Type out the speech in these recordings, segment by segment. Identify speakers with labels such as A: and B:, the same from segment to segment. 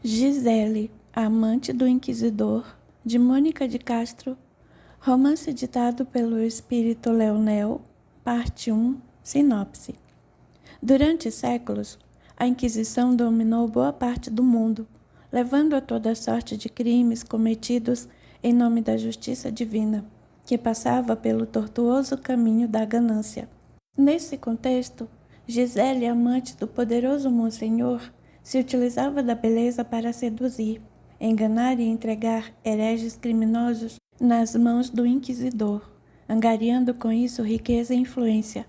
A: Gisele, a amante do inquisidor, de Mônica de Castro, romance ditado pelo espírito Leonel, parte 1, sinopse. Durante séculos, a Inquisição dominou boa parte do mundo, levando a toda sorte de crimes cometidos em nome da justiça divina, que passava pelo tortuoso caminho da ganância. Nesse contexto, Gisele, amante do poderoso Monsenhor, se utilizava da beleza para seduzir, enganar e entregar hereges criminosos nas mãos do inquisidor, angariando com isso riqueza e influência.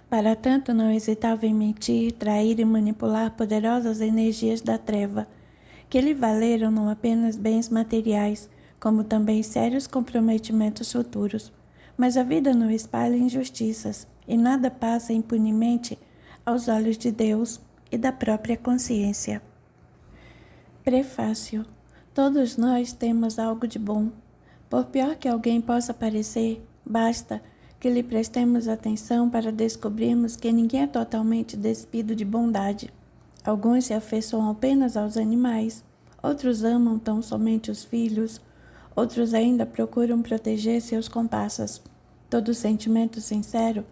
A: Para tanto, não hesitava em mentir, trair e manipular poderosas energias da treva, que lhe valeram não apenas bens materiais, como também sérios comprometimentos futuros. Mas a vida não espalha injustiças, e nada passa impunemente aos olhos de Deus e da própria consciência. Prefácio. Todos nós temos algo de bom. Por pior que alguém possa parecer, basta que lhe prestemos atenção para descobrirmos que ninguém é totalmente despido de bondade. Alguns se afeiçoam apenas aos animais, outros amam tão somente os filhos, outros ainda procuram proteger seus comparsas. Todo sentimento sincero,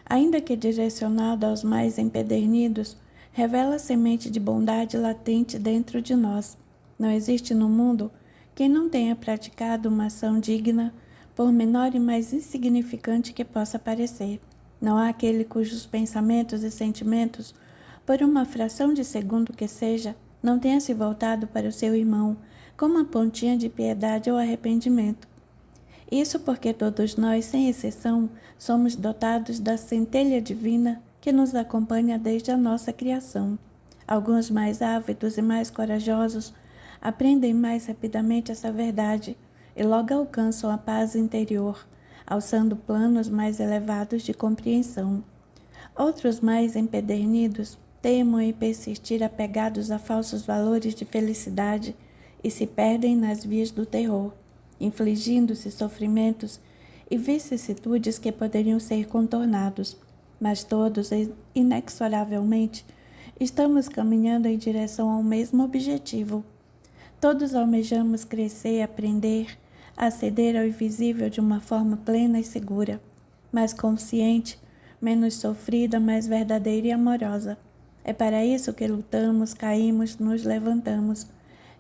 A: ainda que direcionado aos mais empedernidos, revela a semente de bondade latente dentro de nós. Não existe no mundo quem não tenha praticado uma ação digna, por menor e mais insignificante que possa parecer. Não há aquele cujos pensamentos e sentimentos, por uma fração de segundo que seja, não tenha se voltado para o seu irmão com uma pontinha de piedade ou arrependimento. Isso porque todos nós, sem exceção, somos dotados da centelha divina que nos acompanha desde a nossa criação. Alguns mais ávidos e mais corajosos aprendem mais rapidamente essa verdade e logo alcançam a paz interior, alçando planos mais elevados de compreensão. Outros mais empedernidos teimam em persistir apegados a falsos valores de felicidade e se perdem nas vias do terror, infligindo-se sofrimentos e vicissitudes que poderiam ser contornados. Mas todos, inexoravelmente, estamos caminhando em direção ao mesmo objetivo. Todos almejamos crescer, aprender, aceder ao invisível de uma forma plena e segura, mais consciente, menos sofrida, mais verdadeira e amorosa. É para isso que lutamos, caímos, nos levantamos.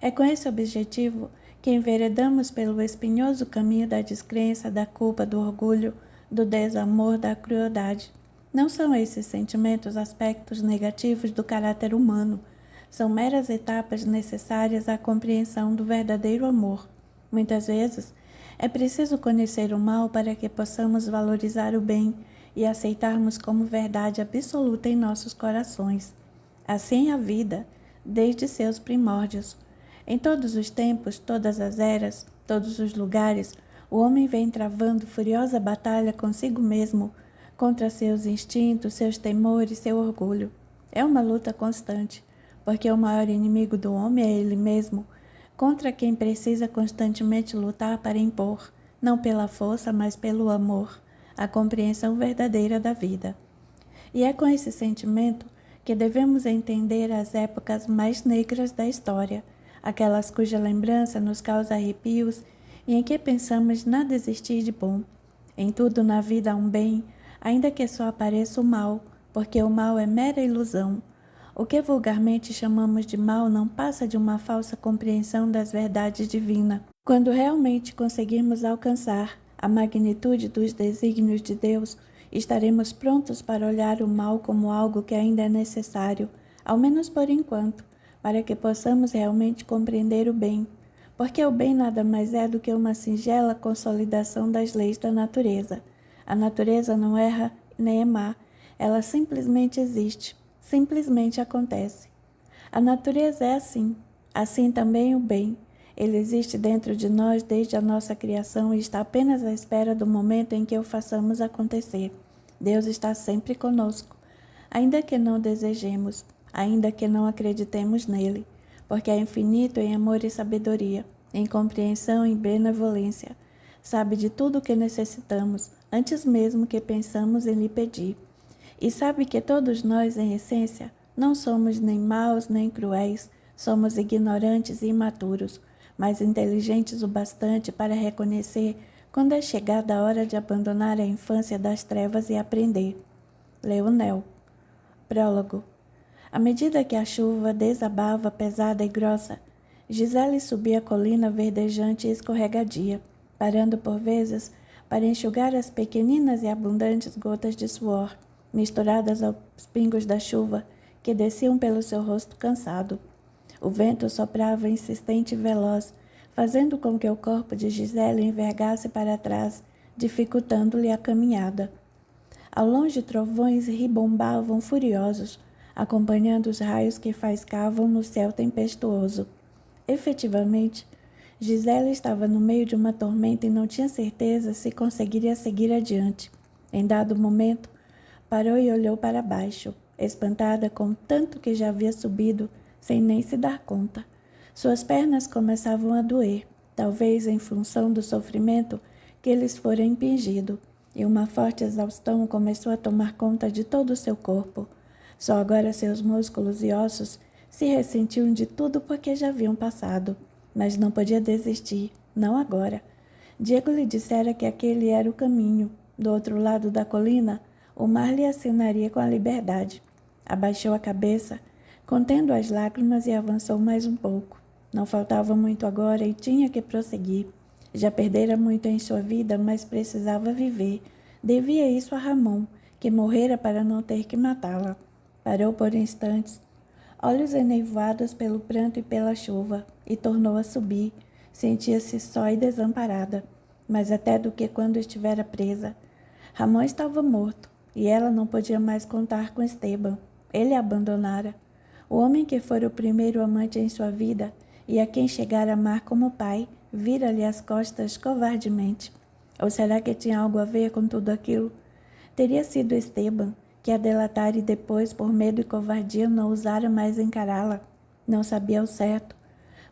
A: É com esse objetivo que enveredamos pelo espinhoso caminho da descrença, da culpa, do orgulho, do desamor, da crueldade. Não são esses sentimentos aspectos negativos do caráter humano. São meras etapas necessárias à compreensão do verdadeiro amor. Muitas vezes, é preciso conhecer o mal para que possamos valorizar o bem e aceitarmos como verdade absoluta em nossos corações. Assim é a vida, desde seus primórdios. Em todos os tempos, todas as eras, todos os lugares, o homem vem travando furiosa batalha consigo mesmo, contra seus instintos, seus temores, seu orgulho. É uma luta constante, porque o maior inimigo do homem é ele mesmo, contra quem precisa constantemente lutar para impor, não pela força, mas pelo amor, a compreensão verdadeira da vida. E é com esse sentimento que devemos entender as épocas mais negras da história, aquelas cuja lembrança nos causa arrepios e em que pensamos nada existir de bom. Em tudo na vida há um bem, ainda que só apareça o mal, porque o mal é mera ilusão. O que vulgarmente chamamos de mal não passa de uma falsa compreensão das verdades divinas. Quando realmente conseguirmos alcançar a magnitude dos desígnios de Deus, estaremos prontos para olhar o mal como algo que ainda é necessário, ao menos por enquanto, para que possamos realmente compreender o bem, porque o bem nada mais é do que uma singela consolidação das leis da natureza. A natureza não erra nem é má, ela simplesmente existe, simplesmente acontece. A natureza é assim, assim também o bem. Ele existe dentro de nós desde a nossa criação e está apenas à espera do momento em que o façamos acontecer. Deus está sempre conosco, ainda que não desejemos, ainda que não acreditemos nele, porque é infinito em amor e sabedoria, em compreensão e benevolência. Sabe de tudo o que necessitamos, antes mesmo que pensamos em lhe pedir. E sabe que todos nós, em essência, não somos nem maus nem cruéis, Somos ignorantes e imaturos, mas inteligentes o bastante para reconhecer quando é chegada a hora de abandonar a infância das trevas e aprender. Leonel. Prólogo. À medida que a chuva desabava pesada e grossa, Gisele subia a colina verdejante e escorregadia, parando por vezes para enxugar as pequeninas e abundantes gotas de suor, misturadas aos pingos da chuva que desciam pelo seu rosto cansado. O vento soprava insistente e veloz, fazendo com que o corpo de Gisele envergasse para trás, dificultando-lhe a caminhada. Ao longe, trovões ribombavam furiosos, acompanhando os raios que faiscavam no céu tempestuoso. Efetivamente, Gisele estava no meio de uma tormenta e não tinha certeza se conseguiria seguir adiante. Em dado momento, parou e olhou para baixo, espantada com tanto que já havia subido, sem nem se dar conta. Suas pernas começavam a doer, talvez em função do sofrimento que lhes fora impingido, e uma forte exaustão começou a tomar conta de todo o seu corpo. Só agora seus músculos e ossos se ressentiam de tudo porque já haviam passado, mas não podia desistir, não agora. Diego lhe dissera que aquele era o caminho. Do outro lado da colina, o mar lhe assinaria com a liberdade. Abaixou a cabeça, contendo as lágrimas, e avançou mais um pouco. Não faltava muito agora e tinha que prosseguir. Já perdera muito em sua vida, mas precisava viver. Devia isso a Ramon, que morrera para não ter que matá-la. Parou por instantes, olhos eneivoados pelo pranto e pela chuva, e tornou a subir. Sentia-se só e desamparada, mais até do que quando estivera presa. Ramon estava morto, e ela não podia mais contar com Esteban. Ele a abandonara. O homem que fora o primeiro amante em sua vida, e a quem chegara a amar como pai, vira-lhe as costas covardemente. Ou será que tinha algo a ver com tudo aquilo? Teria sido Esteban, que a delatara e depois, por medo e covardia, não ousara mais encará-la. Não sabia ao certo.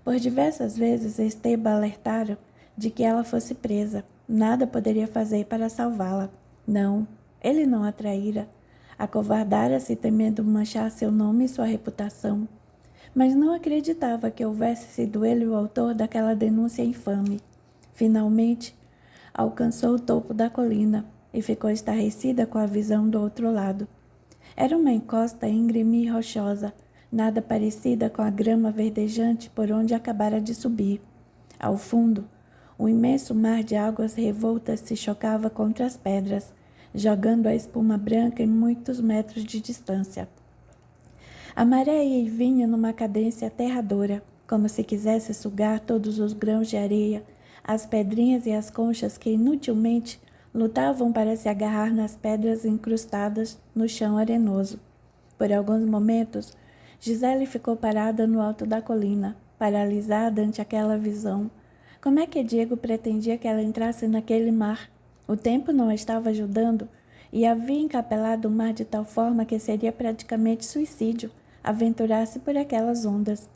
A: Por diversas vezes Esteban alertara de que ela fosse presa. Nada poderia fazer para salvá-la. Não, ele não a traíra. Acovardara-se temendo manchar seu nome e sua reputação. Mas não acreditava que houvesse sido ele o autor daquela denúncia infame. Finalmente, alcançou o topo da colina e ficou estarrecida com a visão do outro lado. Era uma encosta íngreme e rochosa, nada parecida com a grama verdejante por onde acabara de subir. Ao fundo, um imenso mar de águas revoltas se chocava contra as pedras, jogando a espuma branca em muitos metros de distância. A maré ia e vinha numa cadência aterradora, como se quisesse sugar todos os grãos de areia, as pedrinhas e as conchas que inutilmente lutavam para se agarrar nas pedras incrustadas no chão arenoso. Por alguns momentos, Gisele ficou parada no alto da colina, paralisada ante aquela visão. Como é que Diego pretendia que ela entrasse naquele mar? O tempo não estava ajudando e havia encapelado o mar de tal forma que seria praticamente suicídio aventurar-se por aquelas ondas.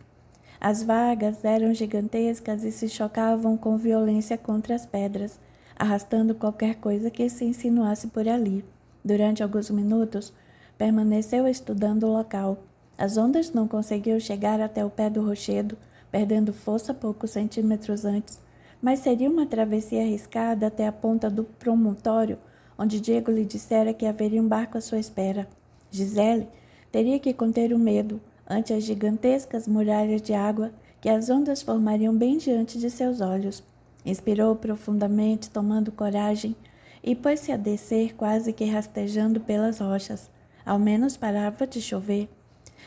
A: As vagas eram gigantescas e se chocavam com violência contra as pedras, arrastando qualquer coisa que se insinuasse por ali. Durante alguns minutos, permaneceu estudando o local. As ondas não conseguiam chegar até o pé do rochedo, perdendo força poucos centímetros antes, mas seria uma travessia arriscada até a ponta do promontório, onde Diego lhe dissera que haveria um barco à sua espera. Gisele teria que conter o medo ante as gigantescas muralhas de água que as ondas formariam bem diante de seus olhos. Inspirou profundamente, tomando coragem, e pôs-se a descer quase que rastejando pelas rochas. Ao menos parava de chover.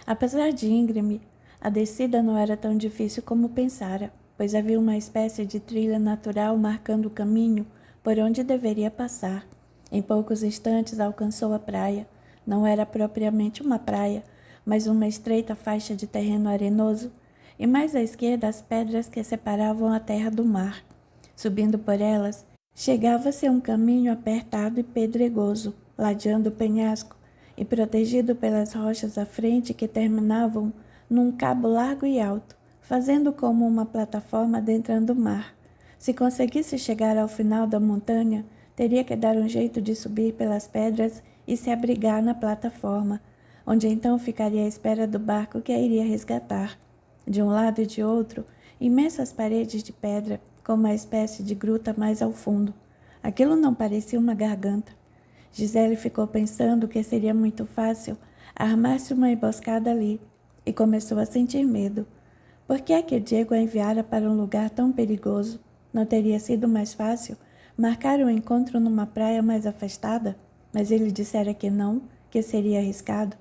A: Apesar de íngreme, a descida não era tão difícil como pensara, pois havia uma espécie de trilha natural marcando o caminho por onde deveria passar. Em poucos instantes alcançou a praia. Não era propriamente uma praia, mas uma estreita faixa de terreno arenoso, e mais à esquerda as pedras que separavam a terra do mar. Subindo por elas, chegava-se a um caminho apertado e pedregoso, ladeando o penhasco e protegido pelas rochas à frente que terminavam num cabo largo e alto, fazendo como uma plataforma adentrando o mar. Se conseguisse chegar ao final da montanha, teria que dar um jeito de subir pelas pedras e se abrigar na plataforma, onde então ficaria à espera do barco que a iria resgatar. De um lado e de outro, imensas paredes de pedra, com uma espécie de gruta mais ao fundo. Aquilo não parecia uma garganta. Gisele ficou pensando que seria muito fácil armar-se uma emboscada ali e começou a sentir medo. Por que é que Diego a enviara para um lugar tão perigoso? Não teria sido mais fácil marcar o encontro numa praia mais afastada? Mas ele dissera que não, que seria arriscado.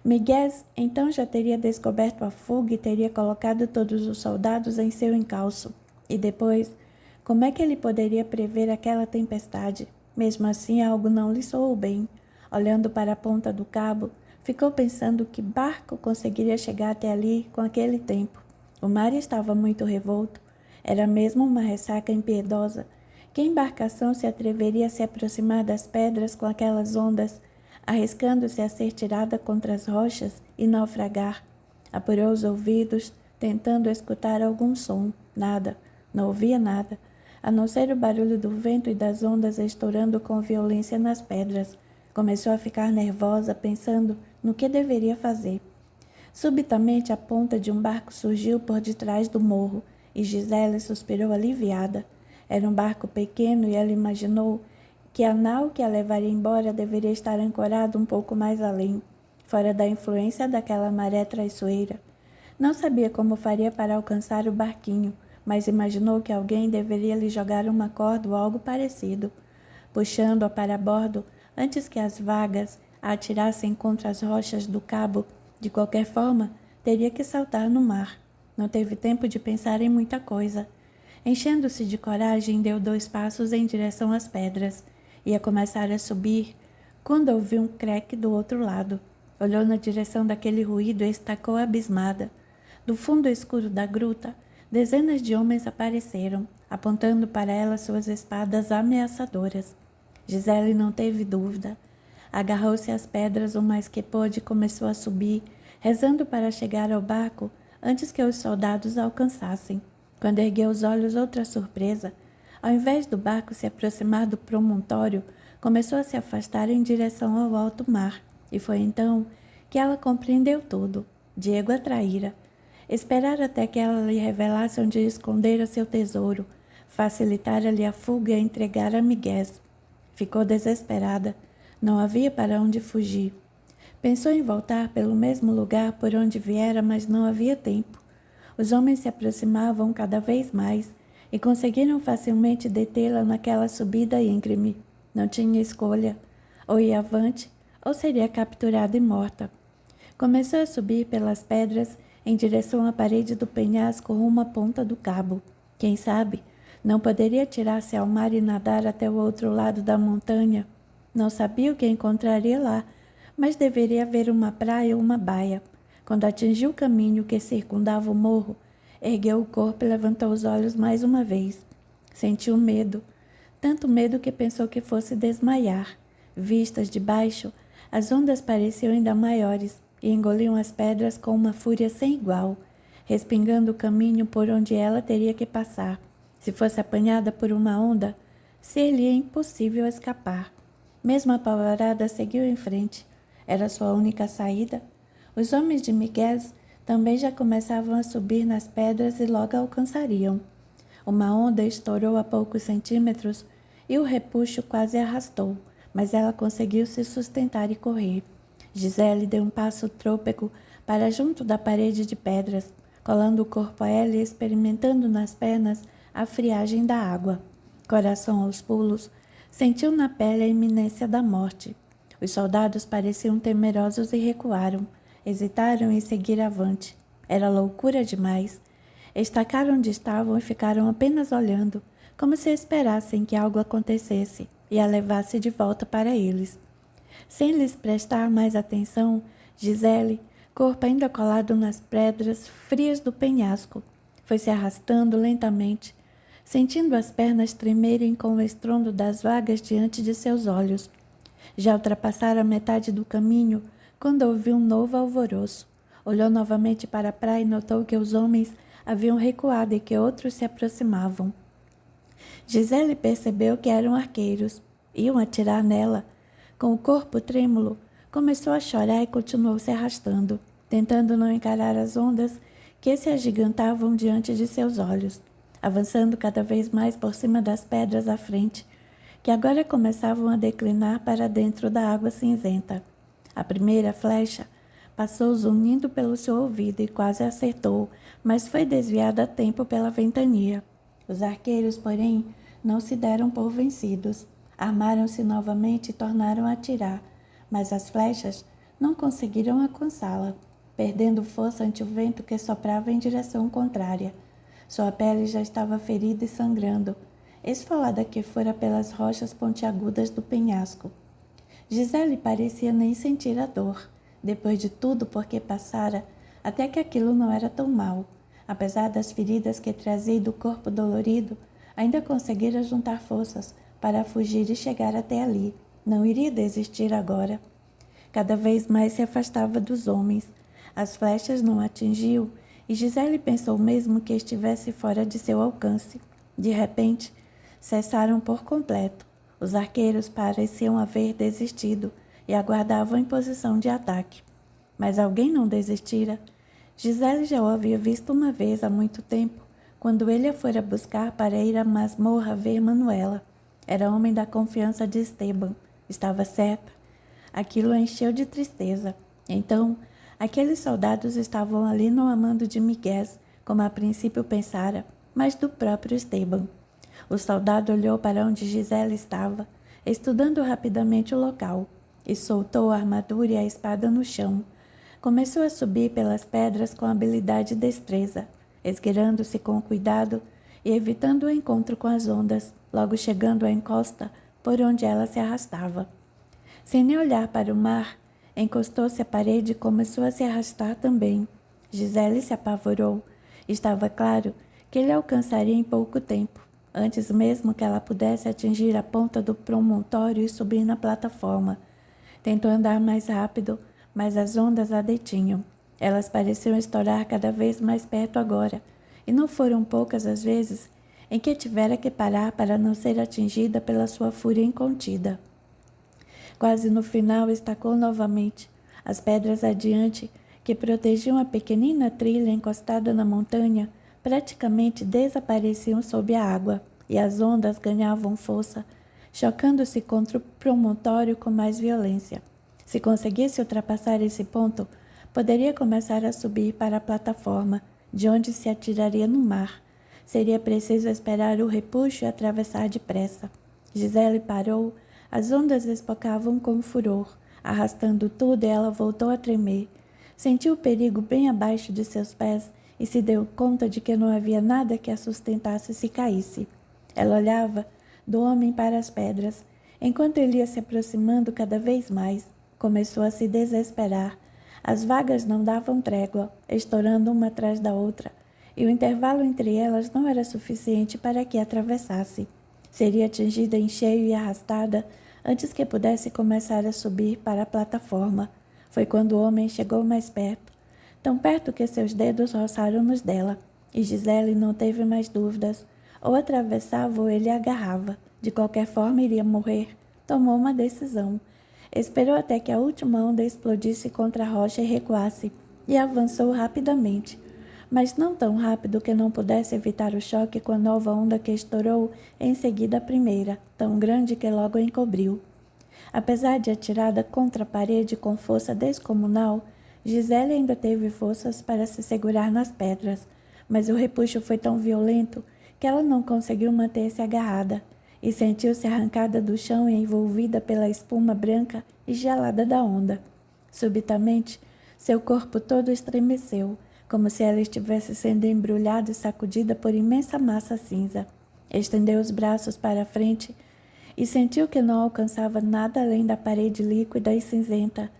A: Miguel então já teria descoberto a fuga e teria colocado todos os soldados em seu encalço. E depois, como é que ele poderia prever aquela tempestade? Mesmo assim, algo não lhe soou bem. Olhando para a ponta do cabo, ficou pensando que barco conseguiria chegar até ali com aquele tempo. O mar estava muito revolto. Era mesmo uma ressaca impiedosa. Que embarcação se atreveria a se aproximar das pedras com aquelas ondas, arriscando-se a ser tirada contra as rochas e naufragar? Apurou os ouvidos, tentando escutar algum som. Nada. Não ouvia nada, a não ser o barulho do vento e das ondas estourando com violência nas pedras. Começou a ficar nervosa, pensando no que deveria fazer. Subitamente, a ponta de um barco surgiu por detrás do morro e Gisele suspirou aliviada. Era um barco pequeno e ela imaginou que a nau que a levaria embora deveria estar ancorada um pouco mais além, fora da influência daquela maré traiçoeira. Não sabia como faria para alcançar o barquinho, mas imaginou que alguém deveria lhe jogar uma corda ou algo parecido, puxando-a para bordo antes que as vagas a atirassem contra as rochas do cabo. De qualquer forma, teria que saltar no mar. Não teve tempo de pensar em muita coisa. Enchendo-se de coragem, deu 2 passos em direção às pedras. Ia começar a subir, quando ouviu um creque do outro lado. Olhou na direção daquele ruído e estacou abismada. Do fundo escuro da gruta, dezenas de homens apareceram, apontando para ela suas espadas ameaçadoras. Gisele não teve dúvida. Agarrou-se às pedras o mais que pôde e começou a subir, rezando para chegar ao barco antes que os soldados a alcançassem. Quando ergueu os olhos, outra surpresa. Ao invés do barco se aproximar do promontório, começou a se afastar em direção ao alto mar. E foi então que ela compreendeu tudo. Diego a traíra. Esperara até que ela lhe revelasse onde escondera seu tesouro. Facilitara-lhe a fuga e a entregar a Miguel. Ficou desesperada. Não havia para onde fugir. Pensou em voltar pelo mesmo lugar por onde viera, mas não havia tempo. Os homens se aproximavam cada vez mais e conseguiram facilmente detê-la naquela subida íngreme. Não tinha escolha. Ou ia avante, ou seria capturada e morta. Começou a subir pelas pedras em direção à parede do penhasco rumo à ponta do cabo. Quem sabe, não poderia tirar-se ao mar e nadar até o outro lado da montanha. Não sabia o que encontraria lá, mas deveria haver uma praia ou uma baia. Quando atingiu o caminho que circundava o morro, ergueu o corpo e levantou os olhos mais uma vez. Sentiu medo, tanto medo que pensou que fosse desmaiar. Vistas de baixo, as ondas pareciam ainda maiores e engoliam as pedras com uma fúria sem igual, respingando o caminho por onde ela teria que passar. Se fosse apanhada por uma onda, seria impossível escapar. Mesmo apavorada, seguiu em frente. Era sua única saída. Os homens de Miguel também já começavam a subir nas pedras e logo a alcançariam. Uma onda estourou a poucos centímetros e o repuxo quase a arrastou, mas ela conseguiu se sustentar e correr. Gisele deu um passo trôpego para junto da parede de pedras, colando o corpo a ela e experimentando nas pernas a friagem da água. Coração aos pulos, sentiu na pele a iminência da morte. Os soldados pareciam temerosos e recuaram. Hesitaram em seguir avante. Era loucura demais. Estacaram onde estavam e ficaram apenas olhando, como se esperassem que algo acontecesse e a levasse de volta para eles. Sem lhes prestar mais atenção, Gisele, corpo ainda colado nas pedras frias do penhasco, foi se arrastando lentamente, sentindo as pernas tremerem com o estrondo das vagas diante de seus olhos. Já ultrapassara a metade do caminho, quando ouviu um novo alvoroço. Olhou novamente para a praia e notou que os homens haviam recuado e que outros se aproximavam. Gisele percebeu que eram arqueiros. Iam atirar nela. Com o corpo trêmulo, começou a chorar e continuou se arrastando, tentando não encarar as ondas que se agigantavam diante de seus olhos, avançando cada vez mais por cima das pedras à frente, que agora começavam a declinar para dentro da água cinzenta. A primeira flecha passou zunindo pelo seu ouvido e quase acertou, mas foi desviada a tempo pela ventania. Os arqueiros, porém, não se deram por vencidos. Armaram-se novamente e tornaram a atirar, mas as flechas não conseguiram alcançá-la, perdendo força ante o vento que soprava em direção contrária. Sua pele já estava ferida e sangrando, esfolada que fora pelas rochas pontiagudas do penhasco. Gisele parecia nem sentir a dor, depois de tudo por que passara, até que aquilo não era tão mal. Apesar das feridas que trazia e do corpo dolorido, ainda conseguira juntar forças para fugir e chegar até ali. Não iria desistir agora. Cada vez mais se afastava dos homens. As flechas não a atingiam e Gisele pensou mesmo que estivesse fora de seu alcance. De repente, cessaram por completo. Os arqueiros pareciam haver desistido e aguardavam em posição de ataque. Mas alguém não desistira. Gisele já o havia visto uma vez há muito tempo, quando ele a fora buscar para ir à masmorra ver Manuela. Era homem da confiança de Esteban. Estava certa. Aquilo a encheu de tristeza. Então, aqueles soldados estavam ali não amando de Miguel, como a princípio pensara, mas do próprio Esteban. O soldado olhou para onde Gisele estava, estudando rapidamente o local, e soltou a armadura e a espada no chão. Começou a subir pelas pedras com habilidade e destreza, esgueirando-se com cuidado e evitando o encontro com as ondas, logo chegando à encosta por onde ela se arrastava. Sem nem olhar para o mar, encostou-se à parede e começou a se arrastar também. Gisele se apavorou. Estava claro que ele alcançaria em pouco tempo, antes mesmo que ela pudesse atingir a ponta do promontório e subir na plataforma. Tentou andar mais rápido, mas as ondas a detinham. Elas pareciam estourar cada vez mais perto agora, e não foram poucas as vezes em que tivera que parar para não ser atingida pela sua fúria incontida. Quase no final estacou novamente. As pedras adiante, que protegiam a pequenina trilha encostada na montanha, praticamente desapareciam sob a água, e as ondas ganhavam força, chocando-se contra o promontório com mais violência. Se conseguisse ultrapassar esse ponto, poderia começar a subir para a plataforma, de onde se atiraria no mar. Seria preciso esperar o repuxo e atravessar depressa. Gisele parou. As ondas espocavam com furor, arrastando tudo, e ela voltou a tremer. Sentiu o perigo bem abaixo de seus pés e se deu conta de que não havia nada que a sustentasse se caísse. Ela olhava do homem para as pedras. Enquanto ele ia se aproximando cada vez mais, começou a se desesperar. As vagas não davam trégua, estourando uma atrás da outra, e o intervalo entre elas não era suficiente para que atravessasse. Seria atingida em cheio e arrastada antes que pudesse começar a subir para a plataforma. Foi quando o homem chegou mais perto, tão perto que seus dedos roçaram nos dela, e Gisele não teve mais dúvidas. Ou atravessava ou ele a agarrava. De qualquer forma, iria morrer. Tomou uma decisão. Esperou até que a última onda explodisse contra a rocha e recuasse, e avançou rapidamente. Mas não tão rápido que não pudesse evitar o choque com a nova onda que estourou em seguida a primeira, tão grande que logo a encobriu. Apesar de atirada contra a parede com força descomunal, Gisele ainda teve forças para se segurar nas pedras, mas o repuxo foi tão violento que ela não conseguiu manter-se agarrada, e sentiu-se arrancada do chão e envolvida pela espuma branca e gelada da onda. Subitamente, seu corpo todo estremeceu, como se ela estivesse sendo embrulhada e sacudida por imensa massa cinza. Estendeu os braços para a frente e sentiu que não alcançava nada além da parede líquida e cinzenta,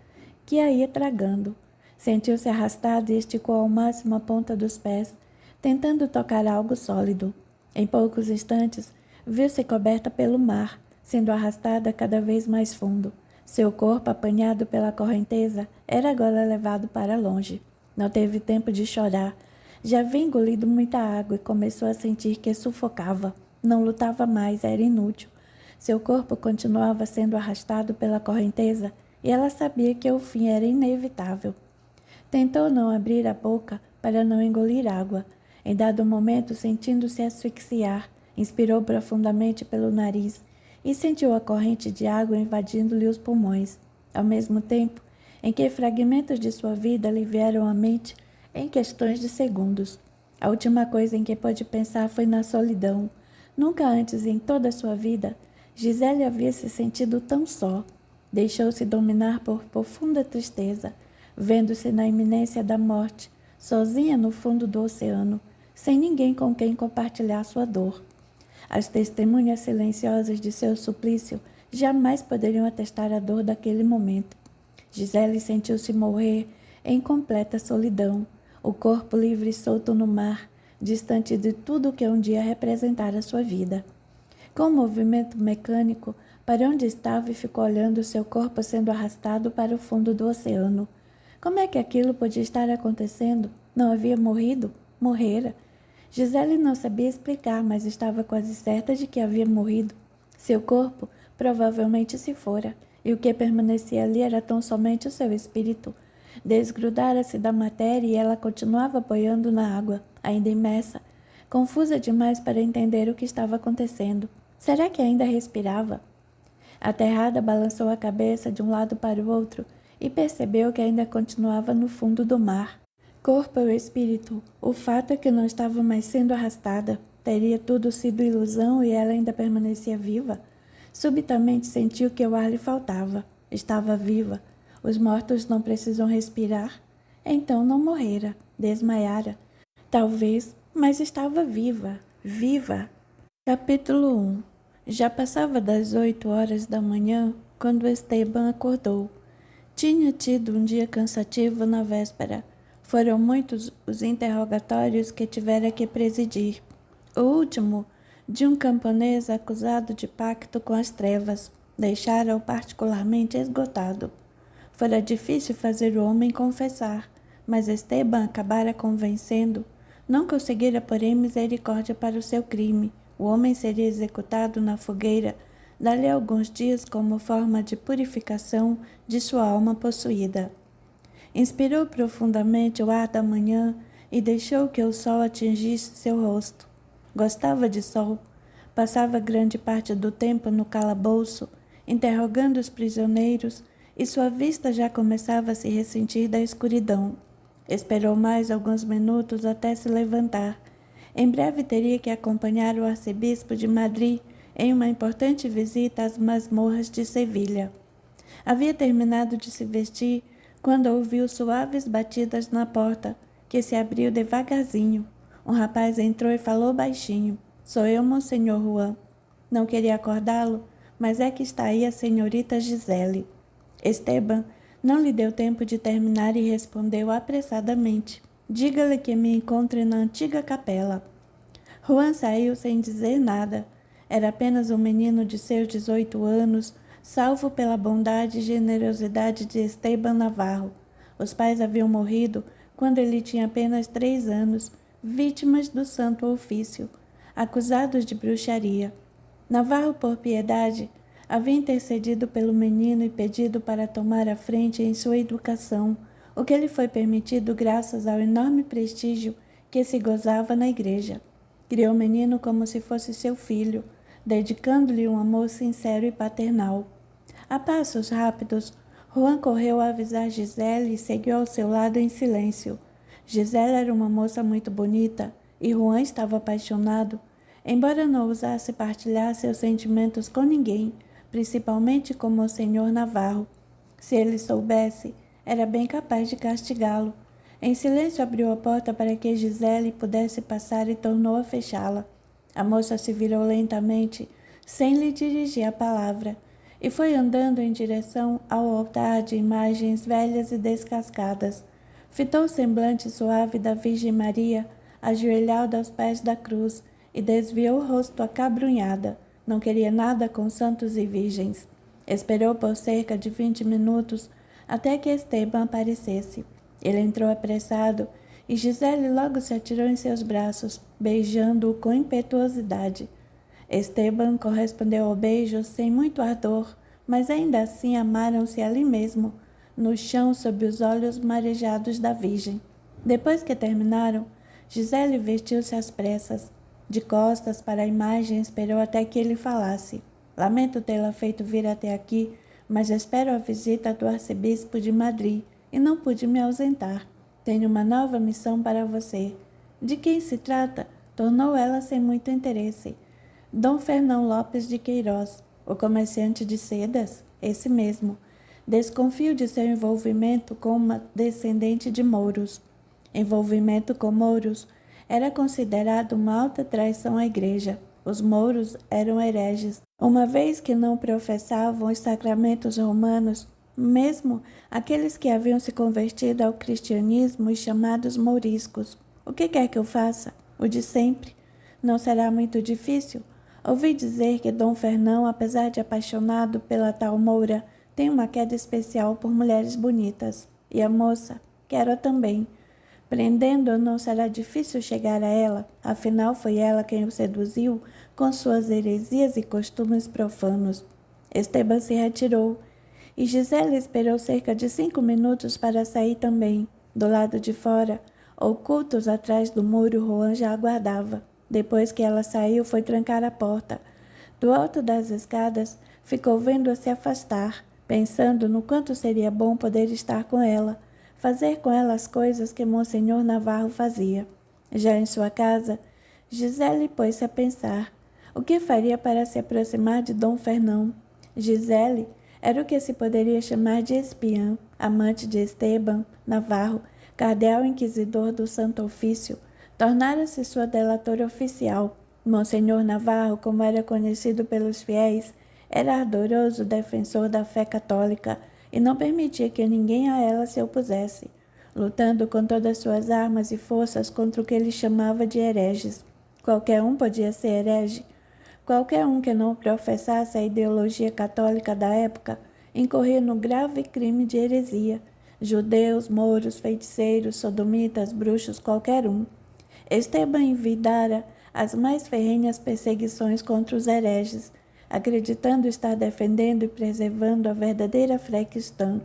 A: que a ia tragando. Sentiu-se arrastada e esticou ao máximo a ponta dos pés, tentando tocar algo sólido. Em poucos instantes, viu-se coberta pelo mar, sendo arrastada cada vez mais fundo. Seu corpo, apanhado pela correnteza, era agora levado para longe. Não teve tempo de chorar. Já havia engolido muita água e começou a sentir que sufocava. Não lutava mais, era inútil. Seu corpo continuava sendo arrastado pela correnteza e ela sabia que o fim era inevitável. Tentou não abrir a boca, para não engolir água. Em dado momento, sentindo-se asfixiar, inspirou profundamente pelo nariz e sentiu a corrente de água invadindo-lhe os pulmões, ao mesmo tempo em que fragmentos de sua vida lhe vieram à mente em questões de segundos. A última coisa em que pôde pensar foi na solidão. Nunca antes em toda a sua vida, Gisele havia se sentido tão só. Deixou-se dominar por profunda tristeza, vendo-se na iminência da morte, sozinha no fundo do oceano, sem ninguém com quem compartilhar sua dor. As testemunhas silenciosas de seu suplício jamais poderiam atestar a dor daquele momento. Gisele sentiu-se morrer em completa solidão, o corpo livre e solto no mar, distante de tudo que um dia representara sua vida. Com um movimento mecânico, parou onde estava e ficou olhando seu corpo sendo arrastado para o fundo do oceano. Como é que aquilo podia estar acontecendo? Não havia morrido? Morrera. Gisele não sabia explicar, mas estava quase certa de que havia morrido. Seu corpo provavelmente se fora, e o que permanecia ali era tão somente o seu espírito. Desgrudara-se da matéria e ela continuava boiando na água, ainda imersa, confusa demais para entender o que estava acontecendo. Será que ainda respirava? Aterrada, balançou a cabeça de um lado para o outro e percebeu que ainda continuava no fundo do mar. Corpo ou espírito, o fato é que não estava mais sendo arrastada. Teria tudo sido ilusão e ela ainda permanecia viva? Subitamente sentiu que o ar lhe faltava. Estava viva. Os mortos não precisam respirar? Então não morrera, desmaiara. Talvez, mas estava viva, viva. Capítulo 1. Já passava das 8 horas da manhã quando Esteban acordou. Tinha tido um dia cansativo na véspera. Foram muitos os interrogatórios que tivera que presidir. O último, de um camponês acusado de pacto com as trevas, deixara-o particularmente esgotado. Fora difícil fazer o homem confessar, mas Esteban acabara convencendo. Não conseguira, porém, misericórdia para o seu crime. O homem seria executado na fogueira dali a alguns dias como forma de purificação de sua alma possuída. Inspirou profundamente o ar da manhã e deixou que o sol atingisse seu rosto. Gostava de sol. Passava grande parte do tempo no calabouço, interrogando os prisioneiros, e sua vista já começava a se ressentir da escuridão. Esperou mais alguns minutos até se levantar. Em breve teria que acompanhar o arcebispo de Madrid em uma importante visita às masmorras de Sevilha. Havia terminado de se vestir quando ouviu suaves batidas na porta, que se abriu devagarzinho. Um rapaz entrou e falou baixinho. Sou eu, Monsenhor Juan. Não queria acordá-lo, mas é que está aí a senhorita Gisele. Esteban não lhe deu tempo de terminar e respondeu apressadamente. Diga-lhe que me encontre na antiga capela. Juan saiu sem dizer nada. Era apenas um menino de seus 18 anos, salvo pela bondade e generosidade de Esteban Navarro. Os pais haviam morrido quando ele tinha apenas 3 anos, vítimas do santo ofício, acusados de bruxaria. Navarro, por piedade, havia intercedido pelo menino e pedido para tomar a frente em sua educação, o que lhe foi permitido graças ao enorme prestígio que se gozava na igreja. Criou o menino como se fosse seu filho, dedicando-lhe um amor sincero e paternal. A passos rápidos, Juan correu a avisar Gisele e seguiu ao seu lado em silêncio. Gisele era uma moça muito bonita e Juan estava apaixonado, embora não ousasse partilhar seus sentimentos com ninguém, principalmente com Monsenhor Navarro. Se ele soubesse, era bem capaz de castigá-lo. Em silêncio abriu a porta para que Gisele pudesse passar e tornou a fechá-la. A moça se virou lentamente, sem lhe dirigir a palavra, e foi andando em direção ao altar de imagens velhas e descascadas. Fitou o semblante suave da Virgem Maria, ajoelhada aos pés da cruz, e desviou o rosto acabrunhada. Não queria nada com santos e virgens. Esperou por cerca de 20 minutos até que Esteban aparecesse. Ele entrou apressado e Gisele logo se atirou em seus braços, beijando-o com impetuosidade. Esteban correspondeu ao beijo sem muito ardor, mas ainda assim amaram-se ali mesmo, no chão sob os olhos marejados da Virgem. Depois que terminaram, Gisele vestiu-se às pressas. De costas para a imagem, esperou até que ele falasse. Lamento tê-la feito vir até aqui, mas espero a visita do arcebispo de Madrid e não pude me ausentar. Tenho uma nova missão para você. De quem se trata? Tornou ela sem muito interesse. Dom Fernão Lopes de Queiroz, o comerciante de sedas? Esse mesmo. Desconfio de seu envolvimento com uma descendente de mouros. Envolvimento com mouros era considerado uma alta traição à igreja. Os mouros eram hereges, uma vez que não professavam os sacramentos romanos, mesmo aqueles que haviam se convertido ao cristianismo e chamados mouriscos. O que quer que eu faça? O de sempre. Não será muito difícil. Ouvi dizer que Dom Fernão, apesar de apaixonado pela tal moura, tem uma queda especial por mulheres bonitas. E a moça, quero também. Prendendo-a não será difícil chegar a ela, afinal foi ela quem o seduziu com suas heresias e costumes profanos. Esteban se retirou, e Gisele esperou cerca de 5 minutos para sair também. Do lado de fora, ocultos atrás do muro, Juan já aguardava. Depois que ela saiu, foi trancar a porta. Do alto das escadas, ficou vendo-a se afastar, pensando no quanto seria bom poder estar com ela, fazer com ela as coisas que Monsenhor Navarro fazia. Já em sua casa, Gisele pôs-se a pensar. O que faria para se aproximar de Dom Fernão? Gisele era o que se poderia chamar de espiã, amante de Esteban Navarro, cardeal inquisidor do Santo Ofício. Tornara-se sua delatora oficial. Monsenhor Navarro, como era conhecido pelos fiéis, era ardoroso defensor da fé católica e não permitia que ninguém a ela se opusesse, lutando com todas suas armas e forças contra o que ele chamava de hereges. Qualquer um podia ser herege. Qualquer um que não professasse a ideologia católica da época incorria no grave crime de heresia. Judeus, mouros, feiticeiros, sodomitas, bruxos, qualquer um. Esteban envidara as mais ferrenhas perseguições contra os hereges, acreditando estar defendendo e preservando a verdadeira fé cristã.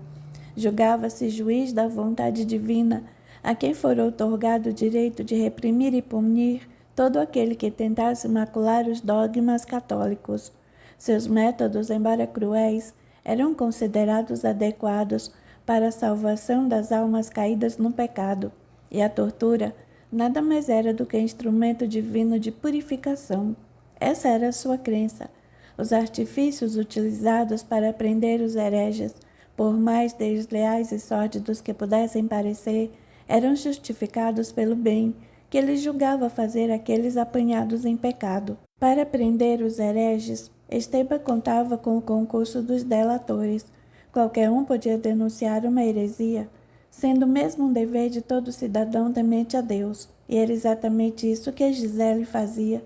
A: Julgava-se juiz da vontade divina, a quem fora outorgado o direito de reprimir e punir todo aquele que tentasse macular os dogmas católicos. Seus métodos, embora cruéis, eram considerados adequados para a salvação das almas caídas no pecado, e a tortura nada mais era do que instrumento divino de purificação. Essa era a sua crença. Os artifícios utilizados para prender os hereges, por mais desleais e sórdidos que pudessem parecer, eram justificados pelo bem que ele julgava fazer aqueles apanhados em pecado. Para prender os hereges, Esteban contava com o concurso dos delatores. Qualquer um podia denunciar uma heresia, sendo mesmo um dever de todo cidadão temente a Deus. E era exatamente isso que a Gisele fazia.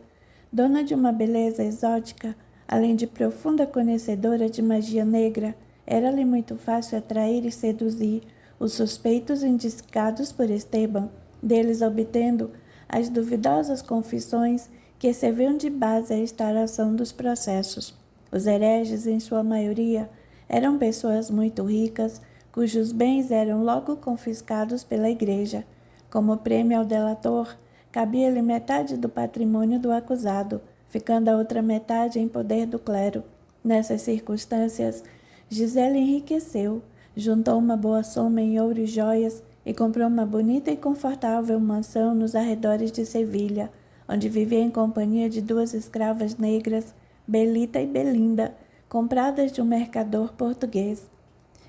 A: Dona de uma beleza exótica, além de profunda conhecedora de magia negra, era-lhe muito fácil atrair e seduzir os suspeitos indicados por Esteban, deles obtendo as duvidosas confissões que serviam de base à instauração dos processos. Os hereges, em sua maioria, eram pessoas muito ricas, cujos bens eram logo confiscados pela igreja. Como prêmio ao delator, cabia-lhe metade do patrimônio do acusado, ficando a outra metade em poder do clero. Nessas circunstâncias, Gisele enriqueceu, juntou uma boa soma em ouro e joias e comprou uma bonita e confortável mansão nos arredores de Sevilha, onde vivia em companhia de 2 escravas negras, Belita e Belinda, compradas de um mercador português.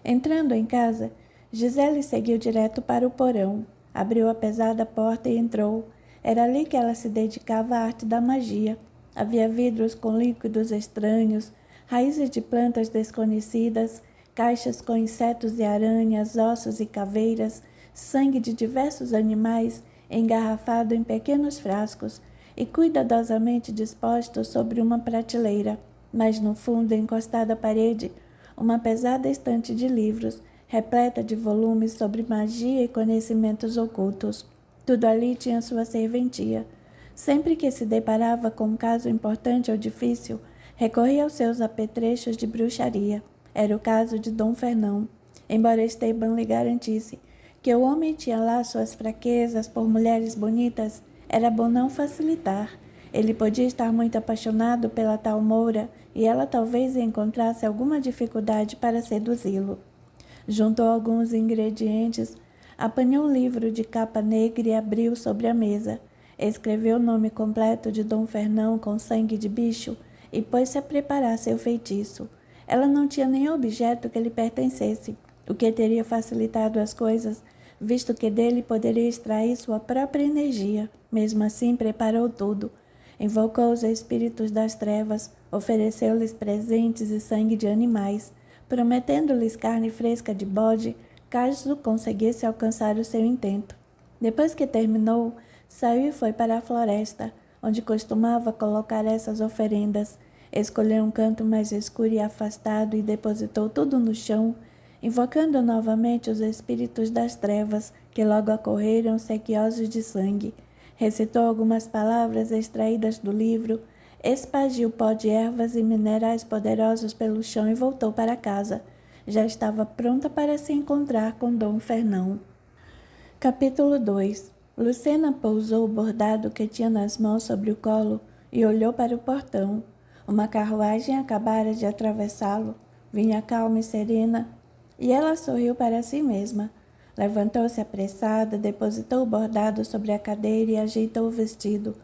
A: Entrando em casa, Gisele seguiu direto para o porão, abriu a pesada porta e entrou. Era ali que ela se dedicava à arte da magia. Havia vidros com líquidos estranhos, raízes de plantas desconhecidas, caixas com insetos e aranhas, ossos e caveiras, sangue de diversos animais engarrafado em pequenos frascos e cuidadosamente dispostos sobre uma prateleira. Mas no fundo, encostada à parede, uma pesada estante de livros, repleta de volumes sobre magia e conhecimentos ocultos. Tudo ali tinha sua serventia. Sempre que se deparava com um caso importante ou difícil, recorria aos seus apetrechos de bruxaria. Era o caso de Dom Fernão, embora Esteban lhe garantisse Que o homem tinha lá suas fraquezas por mulheres bonitas, era bom não facilitar. Ele podia estar muito apaixonado pela tal Moura e ela talvez encontrasse alguma dificuldade para seduzi-lo. Juntou alguns ingredientes, apanhou um livro de capa negra e abriu sobre a mesa. Escreveu o nome completo de Dom Fernão com sangue de bicho e pôs-se a preparar seu feitiço. Ela não tinha nenhum objeto que lhe pertencesse, o que teria facilitado as coisas, visto que dele poderia extrair sua própria energia. Mesmo assim, preparou tudo. Invocou os espíritos das trevas, ofereceu-lhes presentes e sangue de animais, prometendo-lhes carne fresca de bode, caso conseguisse alcançar o seu intento. Depois que terminou, saiu e foi para a floresta, onde costumava colocar essas oferendas. Escolheu um canto mais escuro e afastado e depositou tudo no chão, invocando novamente os espíritos das trevas, que logo acorreram sequiosos de sangue. Recitou algumas palavras extraídas do livro, espargiu pó de ervas e minerais poderosos pelo chão e voltou para casa. Já estava pronta para se encontrar com Dom Fernão. Capítulo 2. Lucena pousou o bordado que tinha nas mãos sobre o colo e olhou para o portão. Uma carruagem acabara de atravessá-lo. Vinha calma e serena, e ela sorriu para si mesma. Levantou-se apressada, depositou o bordado sobre a cadeira e ajeitou o vestido,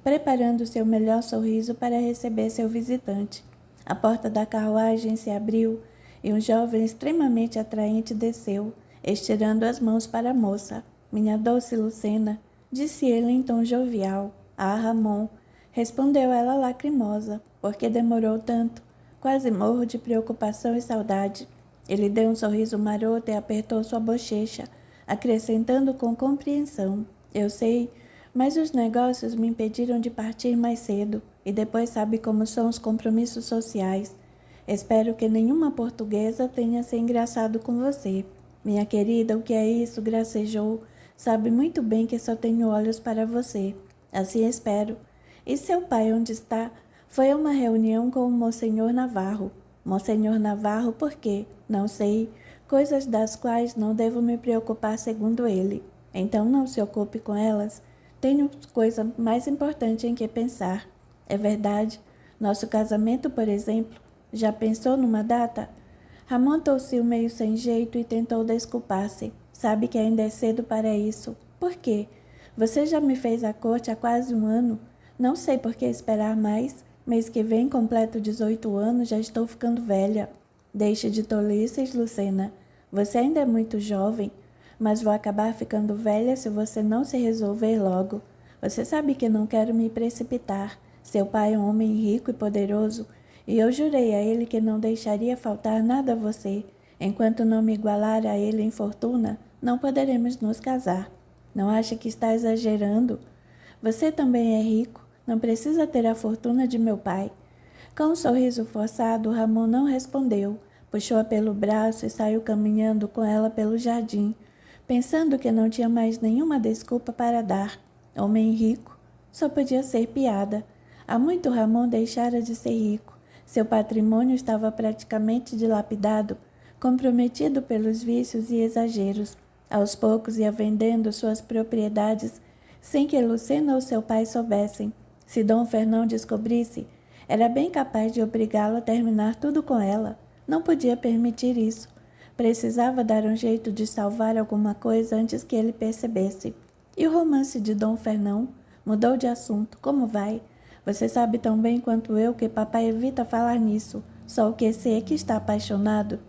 A: preparando seu melhor sorriso para receber seu visitante. A porta da carruagem se abriu e um jovem extremamente atraente desceu, estirando as mãos para a moça. Minha doce Lucena, disse ele em tom jovial. Ah, Ramon, respondeu ela lacrimosa. Por que demorou tanto? Quase morro de preocupação e saudade. Ele deu um sorriso maroto e apertou sua bochecha, acrescentando com compreensão. Eu sei, mas os negócios me impediram de partir mais cedo, e depois sabe como são os compromissos sociais. Espero que nenhuma portuguesa tenha se engraçado com você. Minha querida, o que é isso? Gracejou. Sabe muito bem que só tenho olhos para você. Assim espero. E seu pai onde está? Foi a uma reunião com o Monsenhor Navarro. Monsenhor Navarro, por quê? Não sei. Coisas das quais não devo me preocupar segundo ele. Então não se ocupe com elas. Tenho coisa mais importante em que pensar. É verdade. Nosso casamento, por exemplo. Já pensou numa data? Ramon tossiu meio sem jeito e tentou desculpar-se. Sabe que ainda é cedo para isso. Por quê? Você já me fez a corte há quase um ano. Não sei por que esperar mais. Mês que vem completo 18 anos, já estou ficando velha. Deixe de tolices, Lucena. Você ainda é muito jovem, mas vou acabar ficando velha se você não se resolver logo. Você sabe que não quero me precipitar. Seu pai é um homem rico e poderoso, e eu jurei a ele que não deixaria faltar nada a você. Enquanto não me igualar a ele em fortuna, não poderemos nos casar. Não acha que está exagerando? Você também é rico. Não precisa ter a fortuna de meu pai. Com um sorriso forçado, Ramon não respondeu. Puxou-a pelo braço e saiu caminhando com ela pelo jardim, pensando que não tinha mais nenhuma desculpa para dar. Homem rico? Só podia ser piada. Há muito Ramon deixara de ser rico. Seu patrimônio estava praticamente dilapidado, comprometido pelos vícios e exageros. Aos poucos ia vendendo suas propriedades, sem que Lucena ou seu pai soubessem. Se Dom Fernão descobrisse, era bem capaz de obrigá-lo a terminar tudo com ela. Não podia permitir isso. Precisava dar um jeito de salvar alguma coisa antes que ele percebesse. E o romance de Dom Fernão? Mudou de assunto. Como vai? Você sabe tão bem quanto eu que papai evita falar nisso. Só o que sei é que está apaixonado.